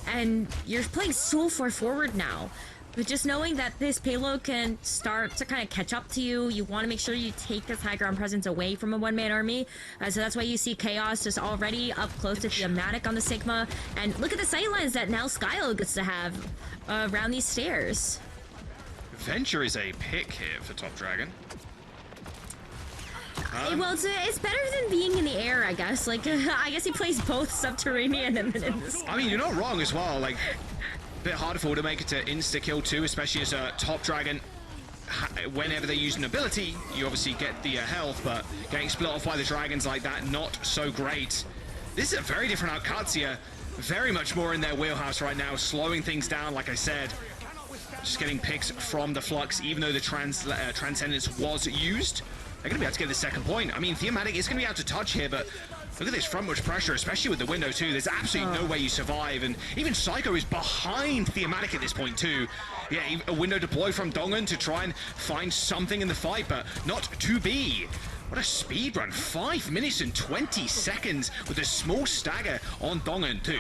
and you're playing so far forward now. But just knowing that this payload can start to kind of catch up to you, you want to make sure you take this high ground presence away from a one-man army. So that's why you see Chaos just already up close to Theomatic on the Sigma. And look at the sightlines that now Skyle gets to have around these stairs. Venture is a pick here for Top Dragon. Well, it's better than being in the air, I guess. Like, I guess he plays both subterranean and then in the sky. I mean, you're not wrong as well. Like, bit harder for Widowmaker to insta-kill too, especially as a top dragon. Whenever they use an ability, you obviously get the health, but getting split off by the dragons like that, not so great. This is a very different Qadsiah, very much more in their wheelhouse right now, slowing things down, like I said. Just getting picks from the Flux, even though the Transcendence was used. They're going to be able to get the second point. I mean, Thematic is going to be able to touch here, but look at this front much pressure, especially with the window too. There's absolutely no way you survive, and even Psycho is behind Thematic at this point too. Yeah, a window deploy from Dongan to try and find something in the fight, but not to be. What a speed run, 5 minutes and 20 seconds with a small stagger on Dongan too.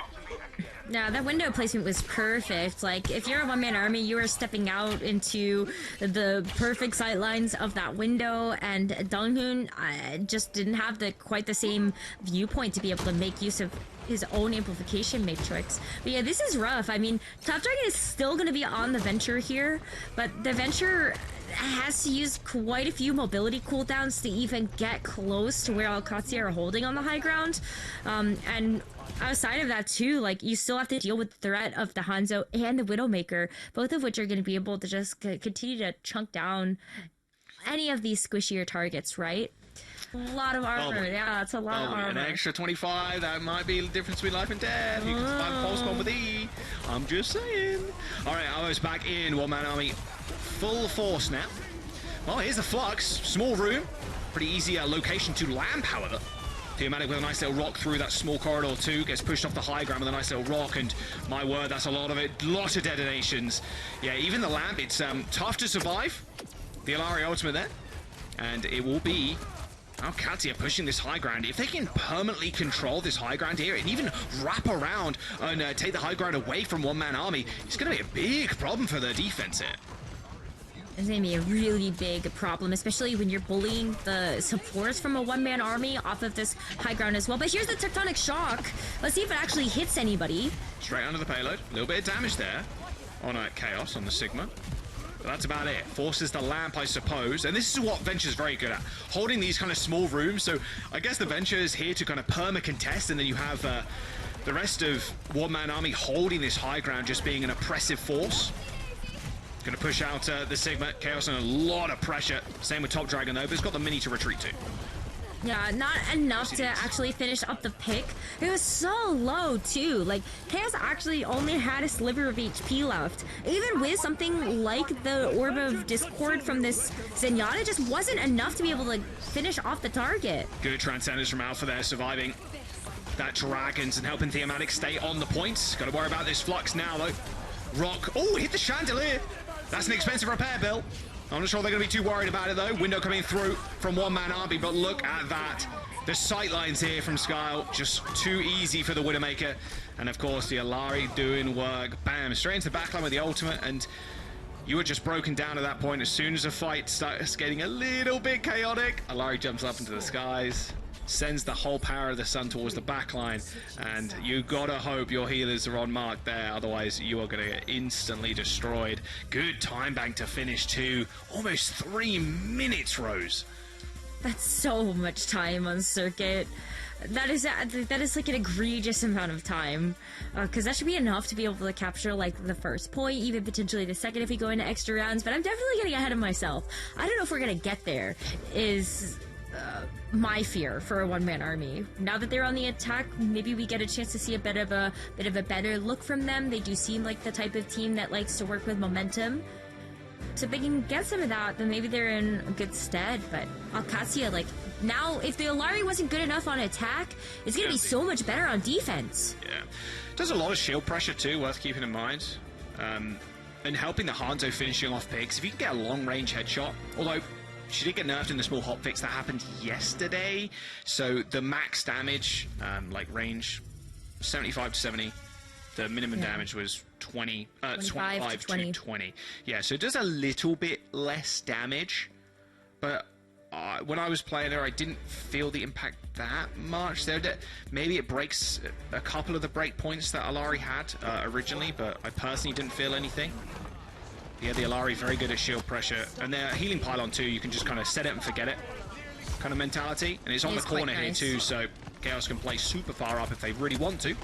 Yeah, that window placement was perfect. Like, if you're a one-man army, you are stepping out into the perfect sightlines of that window, and Donghoon just didn't have quite the same viewpoint to be able to make use of his own amplification matrix. But yeah, this is rough. I mean, Top Dragon is still going to be on the Venture here, but the Venture has to use quite a few mobility cooldowns to even get close to where Qadsiah are holding on the high ground. And outside of that too, like, you still have to deal with the threat of the Hanzo and the Widowmaker, both of which are going to be able to just continue to chunk down any of these squishier targets, right? A lot of armor, yeah, it's a lot of armor. An extra 25, that might be the difference between life and death. You can survive a pulse bomb with E. I'm just saying. Alright, Almost back in one-man army. Full force now. Well, here's the Flux. Small room. Pretty easy location to lamp, however. Thematic with a nice little rock through that small corridor too. Gets pushed off the high ground with a nice little rock, and my word, that's a lot of it. Lot of detonations. Yeah, even the lamp, it's tough to survive. The Illari ultimate there. And it will be Qadsiah pushing this high ground. If they can permanently control this high ground here and even wrap around and take the high ground away from one-man army, it's going to be a big problem for their defense here. It's going to be a really big problem, especially when you're bullying the supports from a one-man army off of this high ground as well. But here's the Tectonic Shock. Let's see if it actually hits anybody. Straight under the payload. A little bit of damage there on Chaos, on the Sigma. But that's about it. Forces the lamp, I suppose. And this is what Venture's very good at. Holding these kind of small rooms. So I guess the Venture is here to kind of perma-contest, and then you have the rest of one-man army holding this high ground, just being an oppressive force. Going to push out the Sigma. Chaos and a lot of pressure. Same with Top Dragon, though, but it's got the mini to retreat to. Yeah, not enough to actually finish up the pick. It was so low, too. Like, Chaos actually only had a sliver of HP left. Even with something like the Orb of Discord from this Zenyatta, it just wasn't enough to be able to finish off the target. Good Transcendence from Alpha there, surviving that Dragons and helping Thematic stay on the points. Got to worry about this Flux now, though. Rock. Oh, hit the Chandelier. That's an expensive repair bill. I'm not sure they're going to be too worried about it, though. Window coming through from one-man army, but look at that. The sightlines here from Skyle, just too easy for the Widowmaker. And, of course, the Illari doing work. Bam, straight into the backline with the ultimate, and you were just broken down at that point. As soon as the fight starts getting a little bit chaotic, Illari jumps up into the skies, sends the whole power of the sun towards the backline, and you gotta hope your healers are on mark there, otherwise you are gonna get instantly destroyed. Good time bank to finish too. Almost 3 minutes, Rose. That's so much time on circuit. That is like an egregious amount of time, because that should be enough to be able to capture like the first point, even potentially the second if we go into extra rounds. But I'm definitely getting ahead of myself. I don't know if we're gonna get there. Is my fear for a one-man army. Now that they're on the attack, maybe we get a chance to see a bit of a better look from them. They do seem like the type of team that likes to work with momentum. So if they can get some of that, then maybe they're in good stead. But Qadsiah, like, now, if the Illari wasn't good enough on attack, it's going to be so much better on defense. Yeah. Does a lot of shield pressure, too, worth keeping in mind. And helping the Hanzo finishing off picks. If you can get a long-range headshot, although she did get nerfed in the small hotfix that happened yesterday. So the max damage, like range, 75 to 70. The minimum damage was 25 to 20. Yeah, so it does a little bit less damage. But when I was playing her, I didn't feel the impact that much. Maybe it breaks a couple of the break points that Illari had originally, but I personally didn't feel anything. Yeah, the Illari very good at shield pressure, and their healing pylon too. You can just kind of set it and forget it, kind of mentality. And it's on the corner here too, so Chaos can play super far up if they really want to.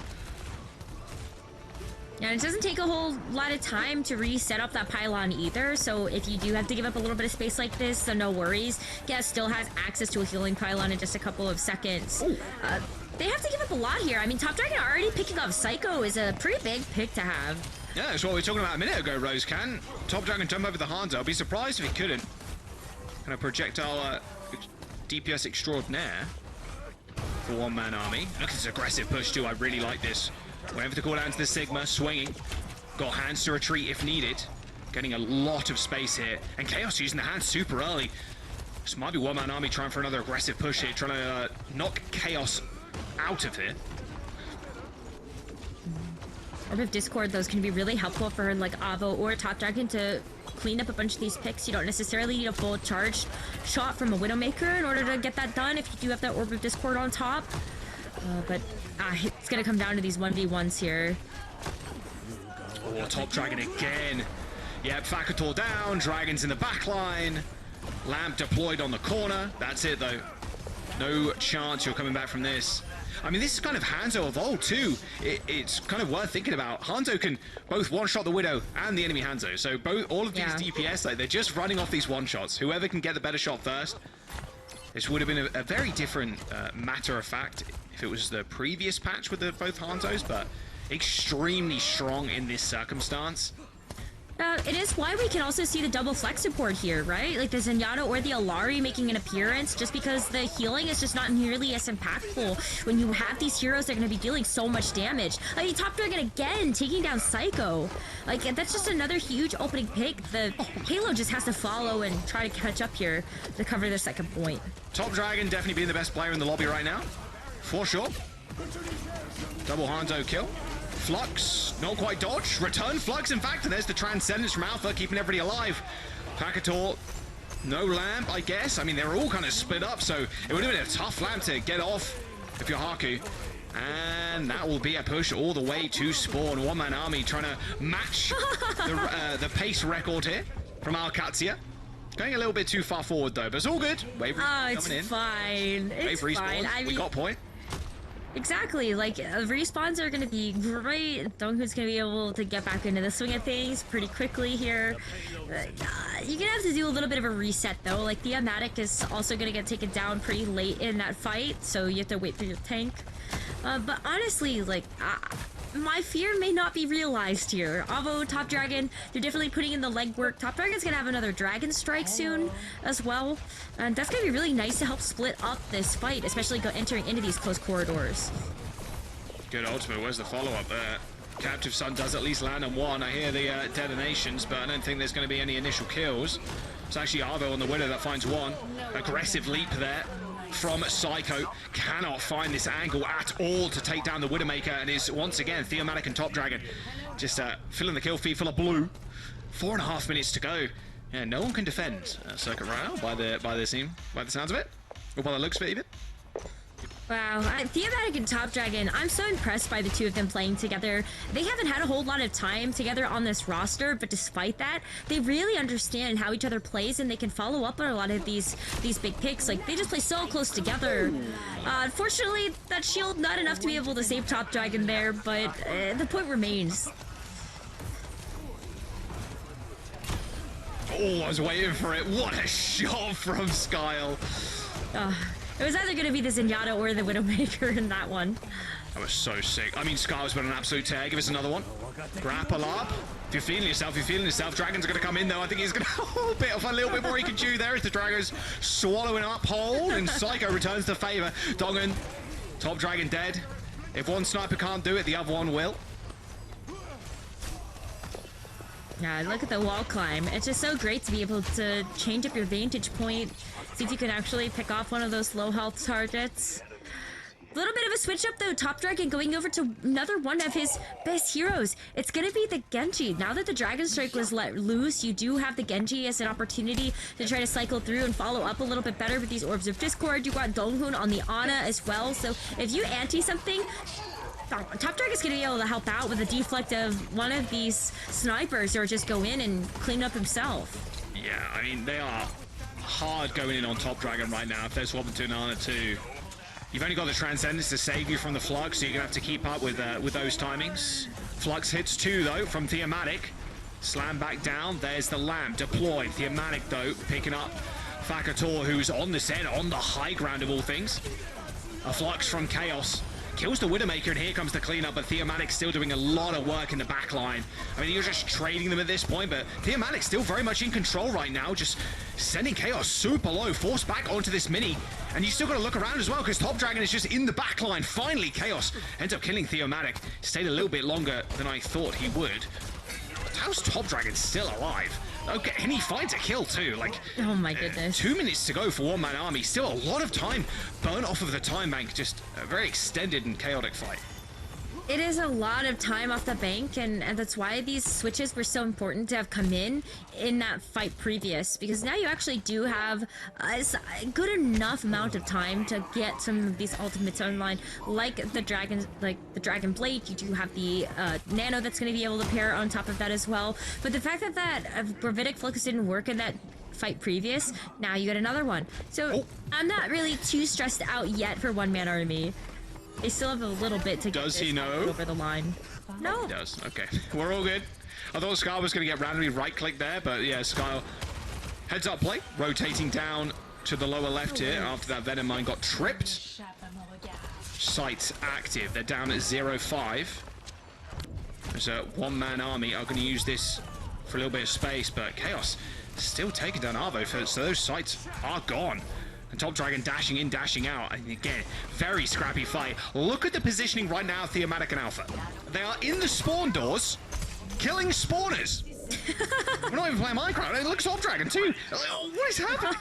Yeah, it doesn't take a whole lot of time to reset up that pylon either, so if you do have to give up a little bit of space like this, then no worries. Gas still has access to a healing pylon in just a couple of seconds. They have to give up a lot here. I mean, Top Dragon already picking up Psycho is a pretty big pick to have. Yeah, that's what we were talking about a minute ago, Rose. Can Top Dragon jump over the Hanzo? I'd be surprised if he couldn't. Kind of projectile DPS extraordinaire for one-man army. Look at this aggressive push too. I really like this. Whenever to call down to the Sigma, swinging. Got hands to retreat if needed. Getting a lot of space here. And Chaos using the hands super early. This might be one-man army trying for another aggressive push here, trying to knock Chaos out of here. Orb of Discord, those can be really helpful for like Avo or Top Dragon to clean up a bunch of these picks. You don't necessarily need a full charged shot from a Widowmaker in order to get that done if you do have that Orb of Discord on top. But it's gonna come down to these 1v1s here. Oh, Top Dragon again. Yep, Fakator down, Dragon's in the back line. Lamp deployed on the corner. That's it though. No chance you're coming back from this. I mean, this is kind of Hanzo of old too. It's kind of worth thinking about. Hanzo can both one-shot the Widow and the enemy Hanzo. So all of these DPS, like, they're just running off these one-shots. Whoever can get the better shot first. This would have been a very different matter of fact if it was the previous patch with both Hanzos, but extremely strong in this circumstance. It is why we can also see the double flex support here, right? Like the Zenyatta or the Alari making an appearance, just because the healing is just not nearly as impactful when you have these heroes that are going to be dealing so much damage. I mean, Top Dragon again, taking down Psycho. Like, that's just another huge opening pick. The Halo just has to follow and try to catch up here to cover the second point. Top Dragon definitely being the best player in the lobby right now, for sure. Double Hanzo kill. Flux, not quite dodge. Return Flux, in fact, and there's the Transcendence from Alpha, keeping everybody alive. Pakator, no Lamp, I guess. I mean, they're all kind of split up, so it would have been a tough Lamp to get off if you're Haku. And that will be a push all the way to spawn. One-man army trying to match the pace record here from our Qadsiah. Going a little bit too far forward, though, but it's all good. Wave it's coming in. Fine. It's Wave fine. respawns. We got point. Exactly, like, respawns are going to be great. Donghun's going to be able to get back into the swing of things pretty quickly here. You're going to have to do a little bit of a reset, though. Like, the Amatic is also going to get taken down pretty late in that fight, so you have to wait for your tank. But honestly, like, my fear may not be realized here. Avo, Top Dragon, they're definitely putting in the legwork. Top Dragon's gonna have another Dragon Strike soon as well. And that's gonna be really nice to help split up this fight, especially entering into these close corridors. Good ultimate. Where's the follow-up there? Captive Sun does at least land on one. I hear the detonations, but I don't think there's going to be any initial kills. It's actually Avo on the Widow that finds one. Aggressive leap there from Psycho. Cannot find this angle at all to take down the Widowmaker, and is once again Theomatic and Top Dragon just filling the kill feed full of blue. 4.5 minutes to go. Yeah, no one can defend Circuit right now by the sounds of it, or by the looks of it even. Wow, Theomatic and Top Dragon, I'm so impressed by the two of them playing together. They haven't had a whole lot of time together on this roster, but despite that, they really understand how each other plays, and they can follow up on a lot of these big picks. Like, they just play so close together. Unfortunately, that shield not enough to be able to save Top Dragon there, but the point remains. Oh, I was waiting for it. What a shot from Skyle. It was either going to be the Zenyatta or the Widowmaker in that one. That was so sick. I mean, Skyle's been an absolute tear. Give us another one. Grapple up. If you're feeling yourself, Dragon's going to come in, though. I think he's going to... a little bit more he can chew there as the Dragon's swallowing up hold, and Psycho returns to favour. Dongan, Top Dragon dead. If one sniper can't do it, the other one will. Yeah, look at the wall climb. It's just so great to be able to change up your vantage point, see if you can actually pick off one of those low health targets. A little bit of a switch up though. Top Dragon going over to another one of his best heroes. It's gonna be the Genji. Now that the Dragon Strike was let loose, you do have the Genji as an opportunity to try to cycle through and follow up a little bit better with these Orbs of Discord. You got Donghun on the Ana as well, so if you anti something, Top Dragon's gonna be able to help out with a deflect of one of these snipers, or just go in and clean up himself. Yeah, I mean, they are hard going in on Top Dragon right now if they're swapping to an Ana too. You've only got the Transcendence to save you from the Flux, so you're gonna have to keep up with those timings. Flux hits 2 though from Thematic. Slam back down. There's the Lamb deployed. Thematic though picking up Fakator, who's on the set, on the high ground of all things. A Flux from Chaos. Kills the Widowmaker, and here comes the cleanup, but Thematic's still doing a lot of work in the back line. I mean, you're just trading them at this point, but Thematic's still very much in control right now, just sending Chaos super low, forced back onto this mini. And you still got to look around as well, because Top Dragon is just in the back line. Finally, Chaos ends up killing Thematic. Stayed a little bit longer than I thought he would. How's Top Dragon still alive? Okay, and he finds a kill too. Like, oh my goodness. 2 minutes to go for one-man army. Still a lot of time burnt off of the time bank. Just a very extended and chaotic fight. It is a lot of time off the bank, and that's why these switches were so important to have come in that fight previous, because now you actually do have a good enough amount of time to get some of these ultimates online, like the Dragon Blade. You do have the Nano that's going to be able to pair on top of that as well. But the fact that Gravitic Flux didn't work in that fight previous, now you get another one. So I'm not really too stressed out yet for one-man army. They still have a little bit to get this over the line. No. He does. Okay. We're all good. I thought Sky was going to get randomly right-clicked there, but yeah, Sky heads-up play, rotating down to the lower left here after that Venom Mine got tripped. Sights active. They're down at 0-5. There's a one-man army. Are going to use this for a little bit of space, but Chaos still taking down Arvo, so those sights are gone. And Top Dragon dashing in, dashing out. And again, very scrappy fight. Look at the positioning right now of Thematic and Alpha. They are in the spawn doors, killing spawners. We're not even playing Minecraft. It looks Top Dragon too. What is happening?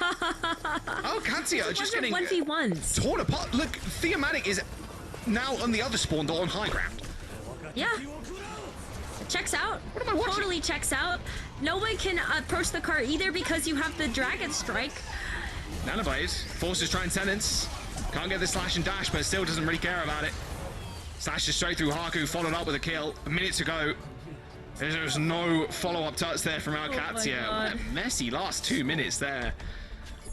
Oh, Qadsiah just getting 1v1s. torn apart. Look, Thematic is now on the other spawn door on high ground. Yeah. Checks out. What am I watching? Totally checks out. No one can approach the car either because you have the Dragon Strike. Nanoblaze forces Transcendence. Can't get the slash and dash, but still doesn't really care about it. Slashes straight through Haku, followed up with a kill. A minute to go. There's no follow-up touch there from our Qadsiah. A messy last 2 minutes there.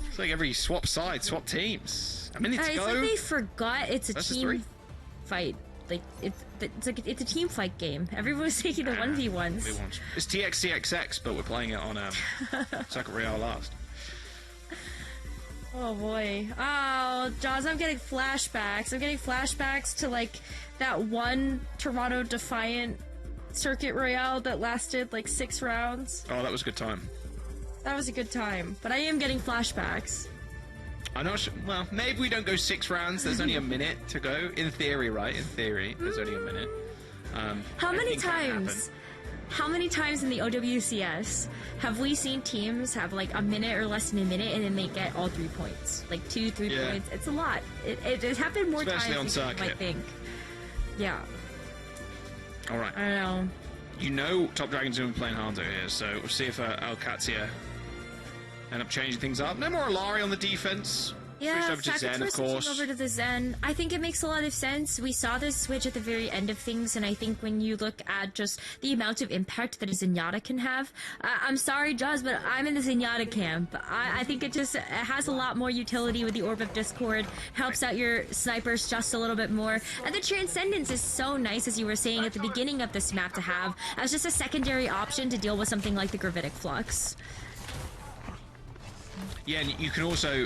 It's like every swap side, swap teams. A minute to go. It's like they forgot it's a team fight. Like it's a team fight game. Everyone's taking the 1v1s. It's TXCXX, but we're playing it on Second Real last. Oh boy. Oh, Jaws, I'm getting flashbacks. I'm getting flashbacks to like that one Toronto Defiant Circuit Royale that lasted like 6 rounds. Oh, that was a good time. That was a good time, but I am getting flashbacks. I'm not sure. Well, maybe we don't go 6 rounds. There's only a minute to go. In theory, right? In theory, there's only a minute. How many times in the OWCS have we seen teams have like a minute or less than a minute and then they get all 3 points? Like 3 points. It's a lot. It happened more especially times on than circuit. I think. Yeah. All right. I don't know. You know Top Dragon's going to be playing Hanzo here, so we'll see if Qadsiah end up changing things up. No more Alari on the defense. Yeah, over to Zen, of course. Over to the Zen. I think it makes a lot of sense. We saw this switch at the very end of things, and I think when you look at just the amount of impact that a Zenyatta can have, I'm sorry, Jaws, but I'm in the Zenyatta camp. I think it has a lot more utility with the Orb of Discord, helps out your snipers just a little bit more, and the Transcendence is so nice, as you were saying at the beginning of this map, to have as just a secondary option to deal with something like the Gravitic Flux. Yeah, and you can also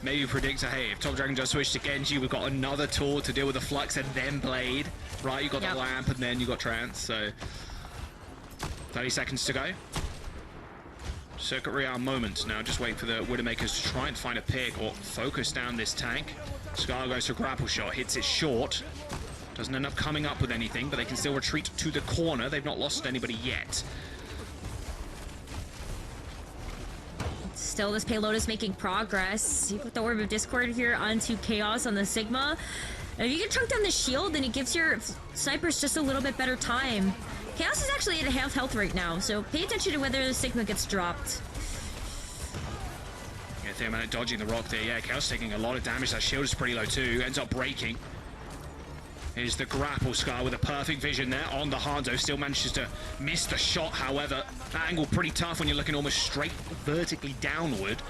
maybe predict, hey, if Top Dragon just switched to Genji, we've got another tool to deal with the Flux and then Blade, right? You've got the Lamp and then you've got Trance, so 30 seconds to go. Circuit Real moment. Now just wait for the Widowmakers to try and find a pick or focus down this tank. Scar goes for a grapple shot, hits it short. Doesn't end up coming up with anything, but they can still retreat to the corner. They've not lost anybody yet. Still, this payload is making progress. You put the Orb of Discord here onto Chaos on the Sigma. And if you can chunk down the shield, then it gives your snipers just a little bit better time. Chaos is actually at half health right now, so pay attention to whether the Sigma gets dropped. Yeah, Thematic dodging the rock there. Yeah, Chaos taking a lot of damage. That shield is pretty low too. Ends up breaking. Here's the grapple Scar with a perfect vision there on the Hanzo. Still manages to miss the shot, however. That angle pretty tough when you're looking almost straight vertically downward.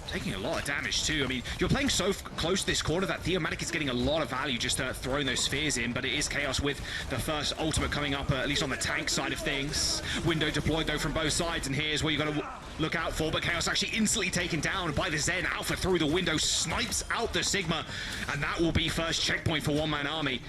taking a lot of damage too. I mean, you're playing so close to this corner that Theomatic is getting a lot of value just throwing those spheres in, but it is Chaos with the first ultimate coming up, at least on the tank side of things. Window deployed though from both sides, and here's what you got to look out for, but Chaos actually instantly taken down by the Zen. Alpha through the window, snipes out the Sigma, and that will be first checkpoint for One Man Army.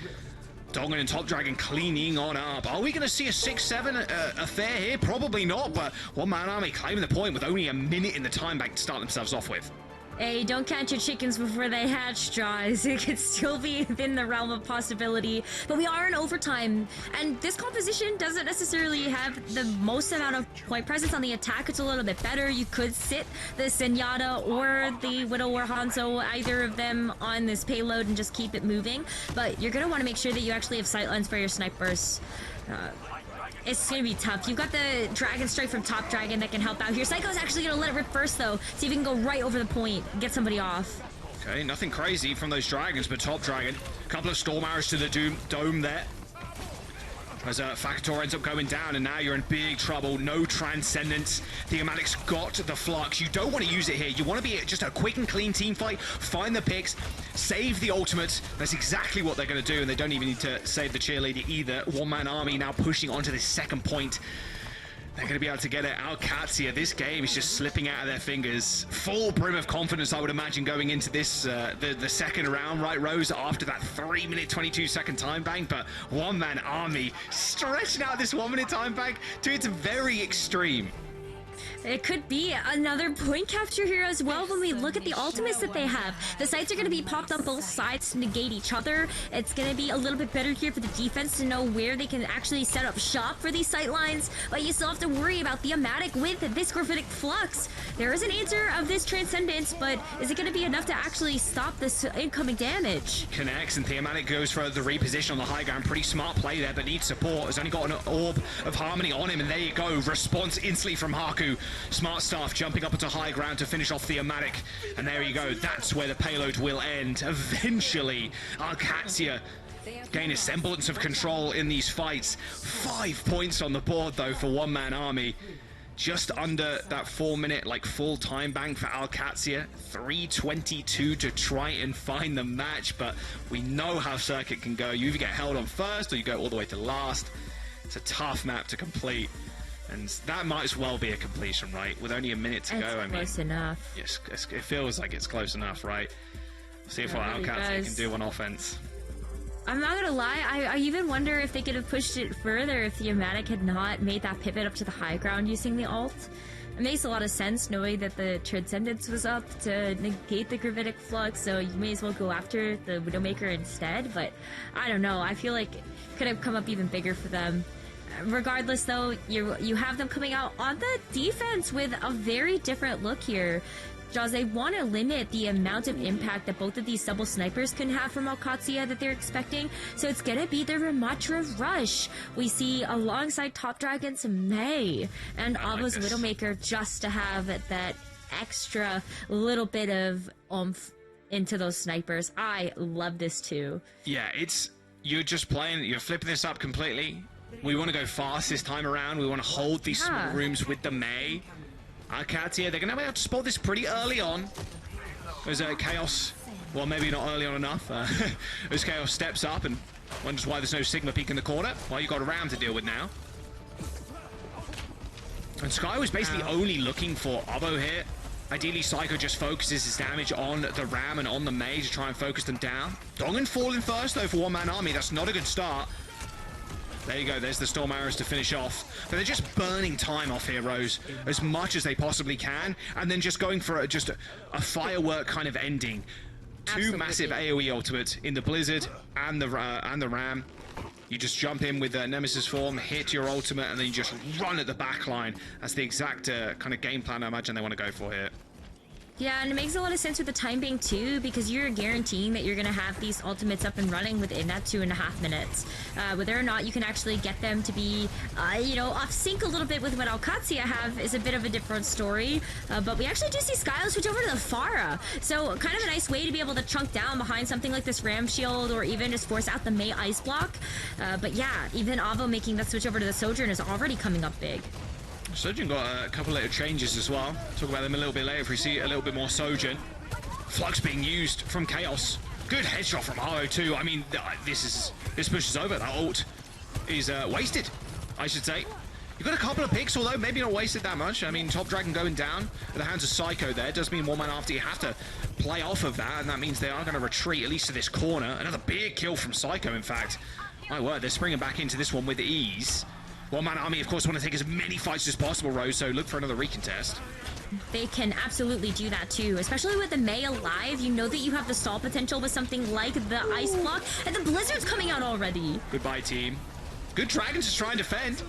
Dongan and Top Dragon cleaning on up. Are we going to see a 6-7 affair here? Probably not, but One Man Army claiming the point with only a minute in the time bank to start themselves off with. Hey, don't count your chickens before they hatch, Jaws. It could still be within the realm of possibility. But we are in overtime, and this composition doesn't necessarily have the most amount of point presence on the attack. It's a little bit better. You could sit the Zenyatta or the Widow or Hanzo, either of them, on this payload and just keep it moving. But you're going to want to make sure that you actually have sightlines for your snipers. It's going to be tough. You've got the Dragon Strike from Top Dragon that can help out here. Psycho's actually going to let it rip first, though. See if he can go right over the point, get somebody off. Okay, nothing crazy from those Dragons, but Top Dragon. A couple of Storm Arrows to the dome there. As Factor ends up going down, and now you're in big trouble. No Transcendence. Theomatic's got the Flux. You don't want to use it here. You want to be just a quick and clean team fight. Find the picks. Save the ultimate. That's exactly what they're going to do, and they don't even need to save the cheerleader either. One Man Army now pushing onto this second point. They're going to be able to get it out. Qadsiah, this game is just slipping out of their fingers. Full brim of confidence, I would imagine, going into this, the second round, right, Rose, after that 3-minute, 22-second time bank. But One Man Army stretching out this 1-minute time bank to its very extreme. It could be another point capture here as well when we look at the ultimates that they have. The sites are going to be popped on both sides to negate each other. It's going to be a little bit better here for the defense to know where they can actually set up shop for these sight lines, but you still have to worry about Theomatic with this Graphitic Flux. There is an answer of this Transcendence, but is it going to be enough to actually stop this incoming damage? Connects, and Theomatic goes for the reposition on the high ground. Pretty smart play there, but needs support. Has only got an Orb of Harmony on him, and there you go. Response instantly from Haku. Smart Staff jumping up into high ground to finish off Theomatic, and there you go. That's where the payload will end. Eventually, Qadsiah gain a semblance of control in these fights. 5 points on the board, though, for One Man Army. Just under that 4-minute, full time bank for Qadsiah. 3:22 to try and find the match, but we know how Circuit can go. You either get held on first, or you go all the way to last. It's a tough map to complete. And that might as well be a completion, right? With only a minute to go, I mean... close enough. Yes, it feels like it's close enough, right? See if what Qadsiah can do on offense. I'm not gonna lie, I even wonder if they could have pushed it further if Theomatic had not made that pivot up to the high ground using the ult. It makes a lot of sense knowing that the Transcendence was up to negate the Gravitic Flux, so you may as well go after the Widowmaker instead, but I don't know, I feel like it could have come up even bigger for them. Regardless, though, you have them coming out on the defense with a very different look here. Jaws, they want to limit the amount of impact that both of these double snipers can have from Qadsiah that they're expecting, so it's going to be the Ramatra Rush. We see alongside Top Dragon's May and Avo's Widowmaker just to have that extra little bit of oomph into those snipers. I love this too. Yeah, you're just playing, you're flipping this up completely. We want to go fast this time around. We want to hold these small rooms with the May. Qadsiah, they're going to be able to spot this pretty early on. As Chaos, well, maybe not early on enough. As Chaos steps up and wonders why there's no Sigma peek in the corner. Well, you've got a Ram to deal with now. And Sky was basically only looking for Abo here. Ideally, Psycho just focuses his damage on the Ram and on the May to try and focus them down. Dongan falling first, though, for One Man Army. That's not a good start. There you go, there's the Storm Arrows to finish off. But they're just burning time off Heroes as much as they possibly can, and then just going for just a firework kind of ending. Absolutely. 2 massive AoE ultimates in the Blizzard and the Ram. You just jump in with Nemesis form, hit your ultimate, and then you just run at the back line. That's the exact kind of game plan I imagine they want to go for here. Yeah, and it makes a lot of sense with the time bank too, because you're guaranteeing that you're going to have these ultimates up and running within that 2.5 minutes. Whether or not you can actually get them to be, off sync a little bit with what Qadsiah have is a bit of a different story. But we actually do see Skylo switch over to the Pharah. So kind of a nice way to be able to chunk down behind something like this Ram Shield, or even just force out the May Ice Block. But yeah, even Avo making that switch over to the Sojourn is already coming up big. Sojourn got a couple little changes as well. Talk about them a little bit later if we see a little bit more Sojourn. Flux being used from Chaos. Good headshot from Arlo too. I mean, this pushes over. That ult is wasted, I should say. You've got a couple of picks, although maybe not wasted that much. I mean, Top Dragon going down at the hands of Psycho there. Does mean one man after you have to play off of that, and that means they are going to retreat, at least to this corner. Another big kill from Psycho, in fact. My word, they're springing back into this one with ease. One-man army, of course, want to take as many fights as possible, Rose, so look for another recontest. They can absolutely do that too, especially with the Mei alive. You know that you have the stall potential with something like the Ice Block, and the Blizzard's coming out already. Goodbye, team. Good Dragons to try and defend.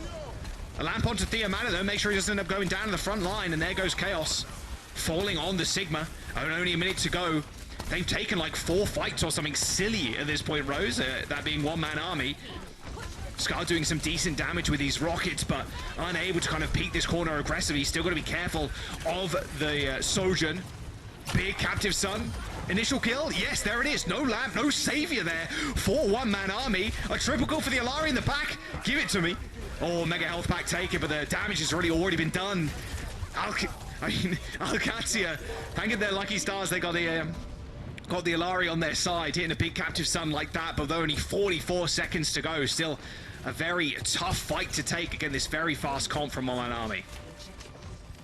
A lamp onto Theomana, though, make sure he doesn't end up going down to the front line, and there goes Chaos. Falling on the Sigma, and only a minute to go. They've taken like 4 fights or something silly at this point, Rose, that being one-man army. Scar doing some decent damage with these rockets, but unable to kind of peek this corner aggressively. Still got to be careful of the Sojourn. Big Captive Sun. Initial kill. Yes, there it is. No lamp, no savior there for one-man army. A triple kill for the Alari in the back. Give it to me. Oh, mega health pack taken, but the damage has already been done. OWCS, hanging their lucky stars. They got the Alari on their side, hitting a big Captive Sun like that, but with only 44 seconds to go. Still a very tough fight to take against this very fast comp from One Army.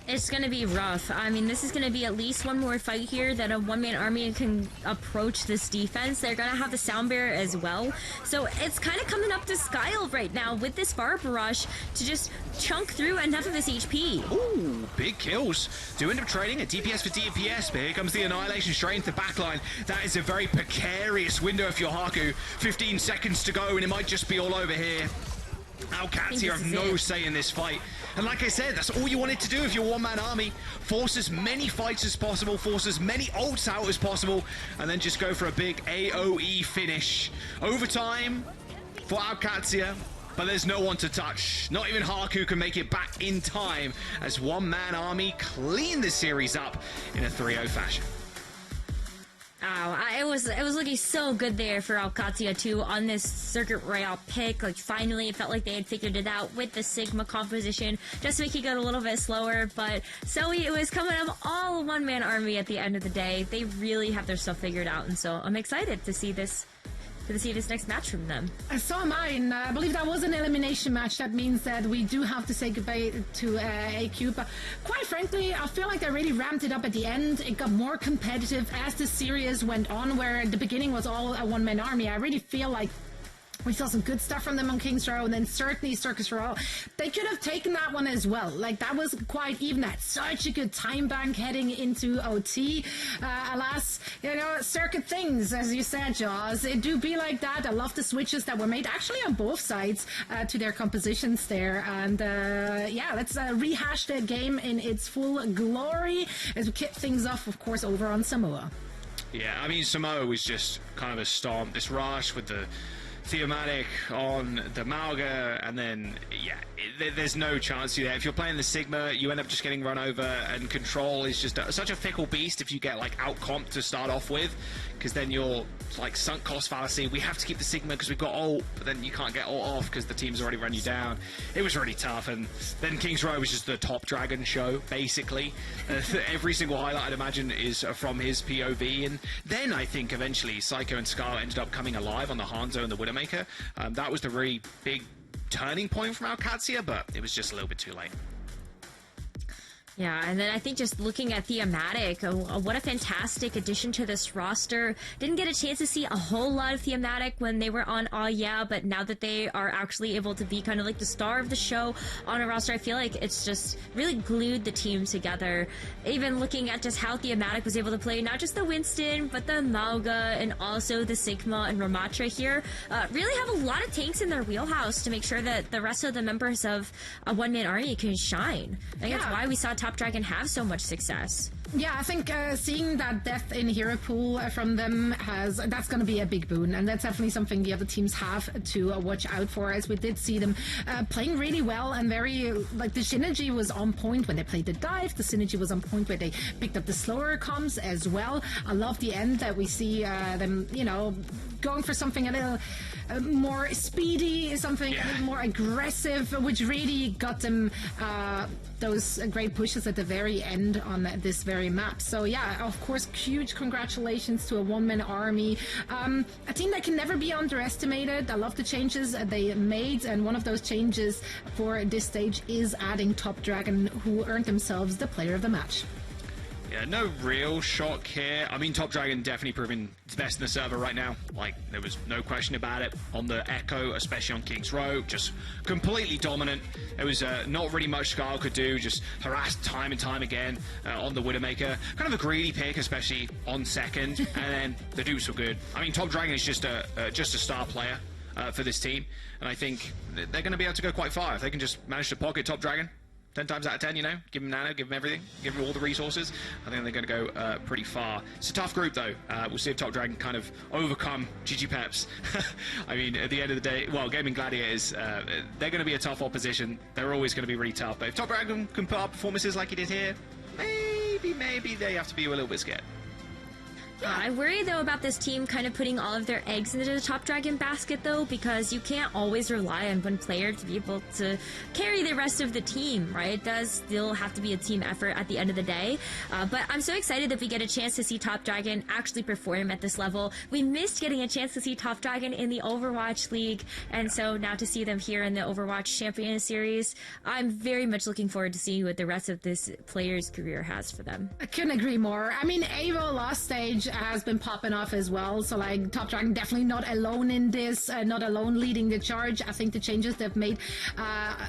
It's going to be rough. I mean, this is going to be at least one more fight here that a one-man army can approach this defense. They're going to have the Sound Bearer as well. So it's kind of coming up to Skyle right now with this Bar Barrage to just chunk through enough of this HP. Ooh, big kills. Do end up trading a DPS for DPS, but here comes the Annihilation straight into the backline. That is a very precarious window if you're Haku. 15 seconds to go, and it might just be all over here. Qadsiah have no say in this fight. And like I said, that's all you wanted to do if you're one-man army. Force as many fights as possible, force as many ults out as possible, and then just go for a big AoE finish. Overtime for Qadsiah, but there's no one to touch. Not even Haku can make it back in time as one-man army clean the series up in a 3-0 fashion. Oh, it was looking so good there for Qadsiah too on this Circuit Royale pick. Like finally, it felt like they had figured it out with the Sigma composition, just making it a little bit slower. But it was coming up all one-man army at the end of the day. They really have their stuff figured out, and so I'm excited to see this next match from them. So am I, and I believe that was an elimination match. That means that we do have to say goodbye to AQ, but quite frankly, I feel like they really ramped it up at the end. It got more competitive as the series went on, where at the beginning was all a one-man army. I really feel like we saw some good stuff from them on King's Row, and then certainly Circus Row. They could have taken that one as well. Like, that was quite even. That such a good time bank heading into OT. Alas, circuit things, as you said, Jaws, it do be like that. I love the switches that were made, actually on both sides, to their compositions there. And let's rehash the game in its full glory as we kick things off, of course, over on Samoa. Yeah, I mean, Samoa was just kind of a stomp. This rush with the Theomatic on the Malga, and then, there's no chance you there. If you're playing the Sigma, you end up just getting run over, and Control is just such a fickle beast if you get, like, out-comped to start off with, because then you're, like, sunk cost fallacy. We have to keep the Sigma because we've got ult, but then you can't get ult off because the team's already run you down. It was really tough, and then King's Row was just the Top Dragon show, basically. Every single highlight, I'd imagine, is from his POV, and then I think eventually Psycho and Scar ended up coming alive on the Hanzo and the Widowmaker. That was the really big turning point from Qadsiah, but it was just a little bit too late. Yeah, and then I think just looking at Thematic, what a fantastic addition to this roster. Didn't get a chance to see a whole lot of Thematic when they were on Oh Yeah, but now that they are actually able to be kind of like the star of the show on a roster, I feel like it's just really glued the team together. Even looking at just how Thematic was able to play not just the Winston, but the Malga, and also the Sigma and Ramatra here, really have a lot of tanks in their wheelhouse to make sure that the rest of the members of a one-man army can shine. I think that's why we saw Top Dragon have so much success. Yeah, I think seeing that depth in hero pool from them that's going to be a big boon, and that's definitely something the other teams have to watch out for. As we did see them playing really well and very like the synergy was on point when they played the dive. The synergy was on point where they picked up the slower comms as well. I love the end that we see them, going for something a little more speedy, something a little more aggressive, which really got them those great pushes at the very end on this very map. So yeah, of course, huge congratulations to a one-man army, a team that can never be underestimated. I love the changes they made, and one of those changes for this stage is adding Top Dragon, who earned themselves the player of the match. Yeah, no real shock here. I mean, Top Dragon definitely proving the best in the server right now. Like, there was no question about it. On the Echo, especially on King's Row, just completely dominant. There was not really much Scarl could do, just harassed time and time again on the Widowmaker. Kind of a greedy pick, especially on second, and then the Dukes were good. I mean, Top Dragon is just a star player for this team, and I think they're going to be able to go quite far if they can just manage to pocket Top Dragon. 10 times out of 10, give them nano, give them everything, give them all the resources. I think they're going to go pretty far. It's a tough group, though. We'll see if Top Dragon kind of overcome GG Peps. I mean, at the end of the day, well, Gaming Gladiators, they're going to be a tough opposition. They're always going to be really tough. But if Top Dragon can put up performances like he did here, maybe they have to be a little bit scared. I worry, though, about this team kind of putting all of their eggs into the Top Dragon basket, though, because you can't always rely on one player to be able to carry the rest of the team, right? It does still have to be a team effort at the end of the day. But I'm so excited that we get a chance to see Top Dragon actually perform at this level. We missed getting a chance to see Top Dragon in the Overwatch League, and so now to see them here in the Overwatch Champion Series, I'm very much looking forward to seeing what the rest of this player's career has for them. I couldn't agree more. I mean, Evo last stage has been popping off as well, so like Top Dragon definitely not alone in this, not alone leading the charge. I think the changes they've made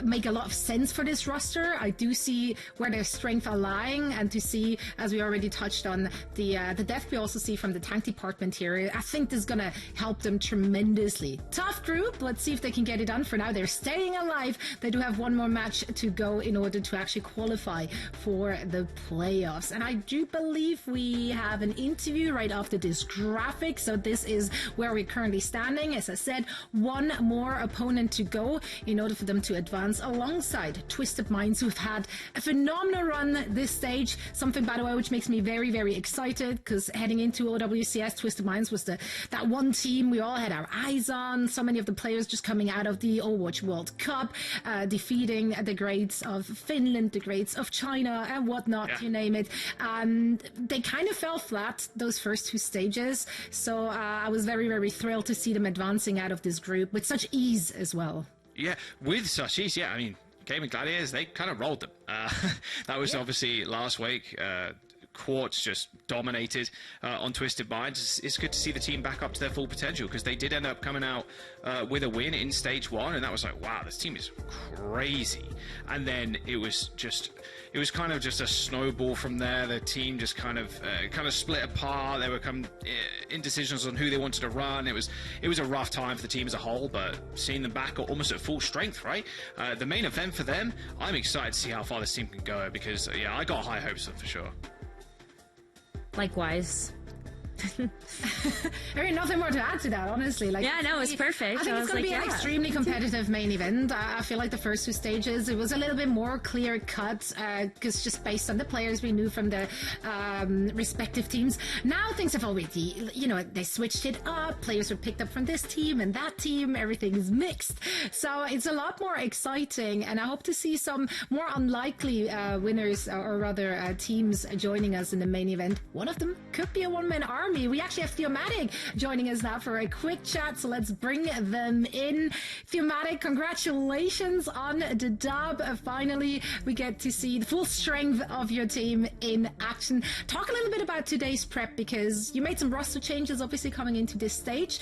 make a lot of sense for this roster. I do see where their strengths are lying, and to see, as we already touched on, the depth we also see from the tank department here, I think this is gonna help them tremendously. Tough group, let's see if they can get it done. For now, they're staying alive. They do have one more match to go in order to actually qualify for the playoffs, and I do believe we have an interview right after this graphic. So this is where we're currently standing. As I said, one more opponent to go in order for them to advance alongside Twisted Minds, who've had a phenomenal run this stage. Something, by the way, which makes me very, very excited, because heading into OWCS, Twisted Minds was that one team we all had our eyes on. So many of the players just coming out of the Overwatch World Cup, defeating the greats of Finland, the greats of China, and whatnot, you name it. And they kind of fell flat those first two stages, so I was very, very thrilled to see them advancing out of this group with such ease as well. Yeah, with such ease, I mean, Gaming Gladiators, they kind of rolled them. That was obviously last week. Quartz just dominated on Twisted Minds. It's good to see the team back up to their full potential, because they did end up coming out with a win in stage one, and that was like, wow, this team is crazy. And then it was kind of just a snowball from there. The team just kind of split apart. There were indecisions on who they wanted to run. It was a rough time for the team as a whole, but seeing them back almost at full strength, right? The main event for them, I'm excited to see how far this team can go, because I got high hopes for them for sure. Likewise. I mean, nothing more to add to that, honestly. Like, yeah, no, it's perfect. I think it's going to be an extremely competitive main event. I feel like the first two stages, it was a little bit more clear cut, because just based on the players we knew from the respective teams. Now things have already, they switched it up. Players were picked up from this team and that team. Everything is mixed. So it's a lot more exciting, and I hope to see some more unlikely winners, or rather teams joining us in the main event. One of them could be a one-man army. We actually have Theomatic joining us now for a quick chat, so let's bring them in. Theomatic, congratulations on the dub. Finally, we get to see the full strength of your team in action. Talk a little bit about today's prep, because you made some roster changes, obviously, coming into this stage.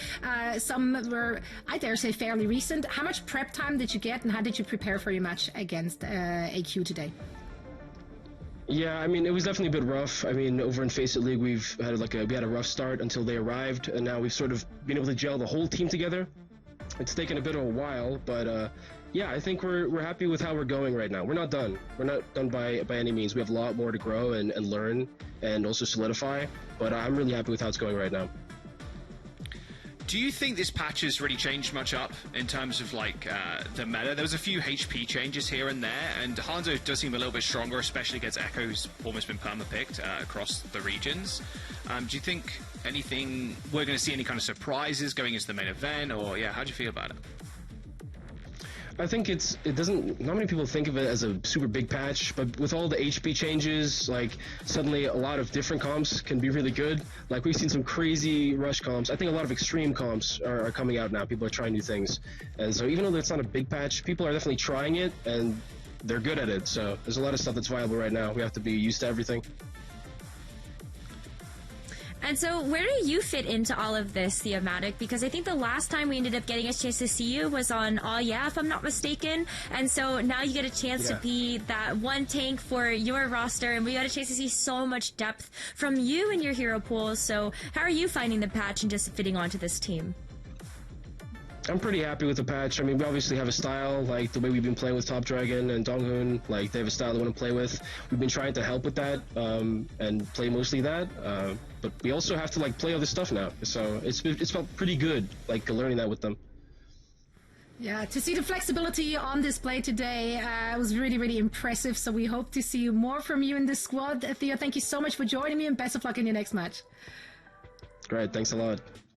Some were, I dare say, fairly recent. How much prep time did you get, and how did you prepare for your match against AQ today? Yeah, I mean, it was definitely a bit rough. I mean, over in Face It League, we had a rough start until they arrived, and now we've sort of been able to gel the whole team together. It's taken a bit of a while, but Yeah, I think we're happy with how we're going right now. We're not done. We're not done by any means. We have a lot more to grow and learn and also solidify. But I'm really happy with how it's going right now. Do you think this patch has really changed much up in terms of like the meta? There was a few HP changes here and there, and Hanzo does seem a little bit stronger, especially against Echo, who's almost been perma-picked across the regions. Do you think we're going to see any kind of surprises going into the main event, or yeah, how do you feel about it? I think not many people think of it as a super big patch, but with all the HP changes, like suddenly a lot of different comps can be really good. Like we've seen some crazy rush comps. I think a lot of extreme comps are coming out now. People are trying new things. And so even though it's not a big patch, people are definitely trying it and they're good at it. So there's a lot of stuff that's viable right now. We have to be used to everything. And so where do you fit into all of this, Theomatic? Because I think the last time we ended up getting a chance to see you was on Oh Yeah, if I'm not mistaken. And so now you get a chance to be that one tank for your roster, and we got a chance to see so much depth from you and your hero pool. So how are you finding the patch and just fitting onto this team? I'm pretty happy with the patch. I mean, we obviously have a style, like the way we've been playing with Top Dragon and Donghoon. Like, they have a style they want to play with. We've been trying to help with that and play mostly that. But we also have to, like, play other stuff now. So it's felt pretty good, like, learning that with them. Yeah, to see the flexibility on display today was really, really impressive. So we hope to see more from you in the squad. Theo, thank you so much for joining me, and best of luck in your next match. Great, thanks a lot.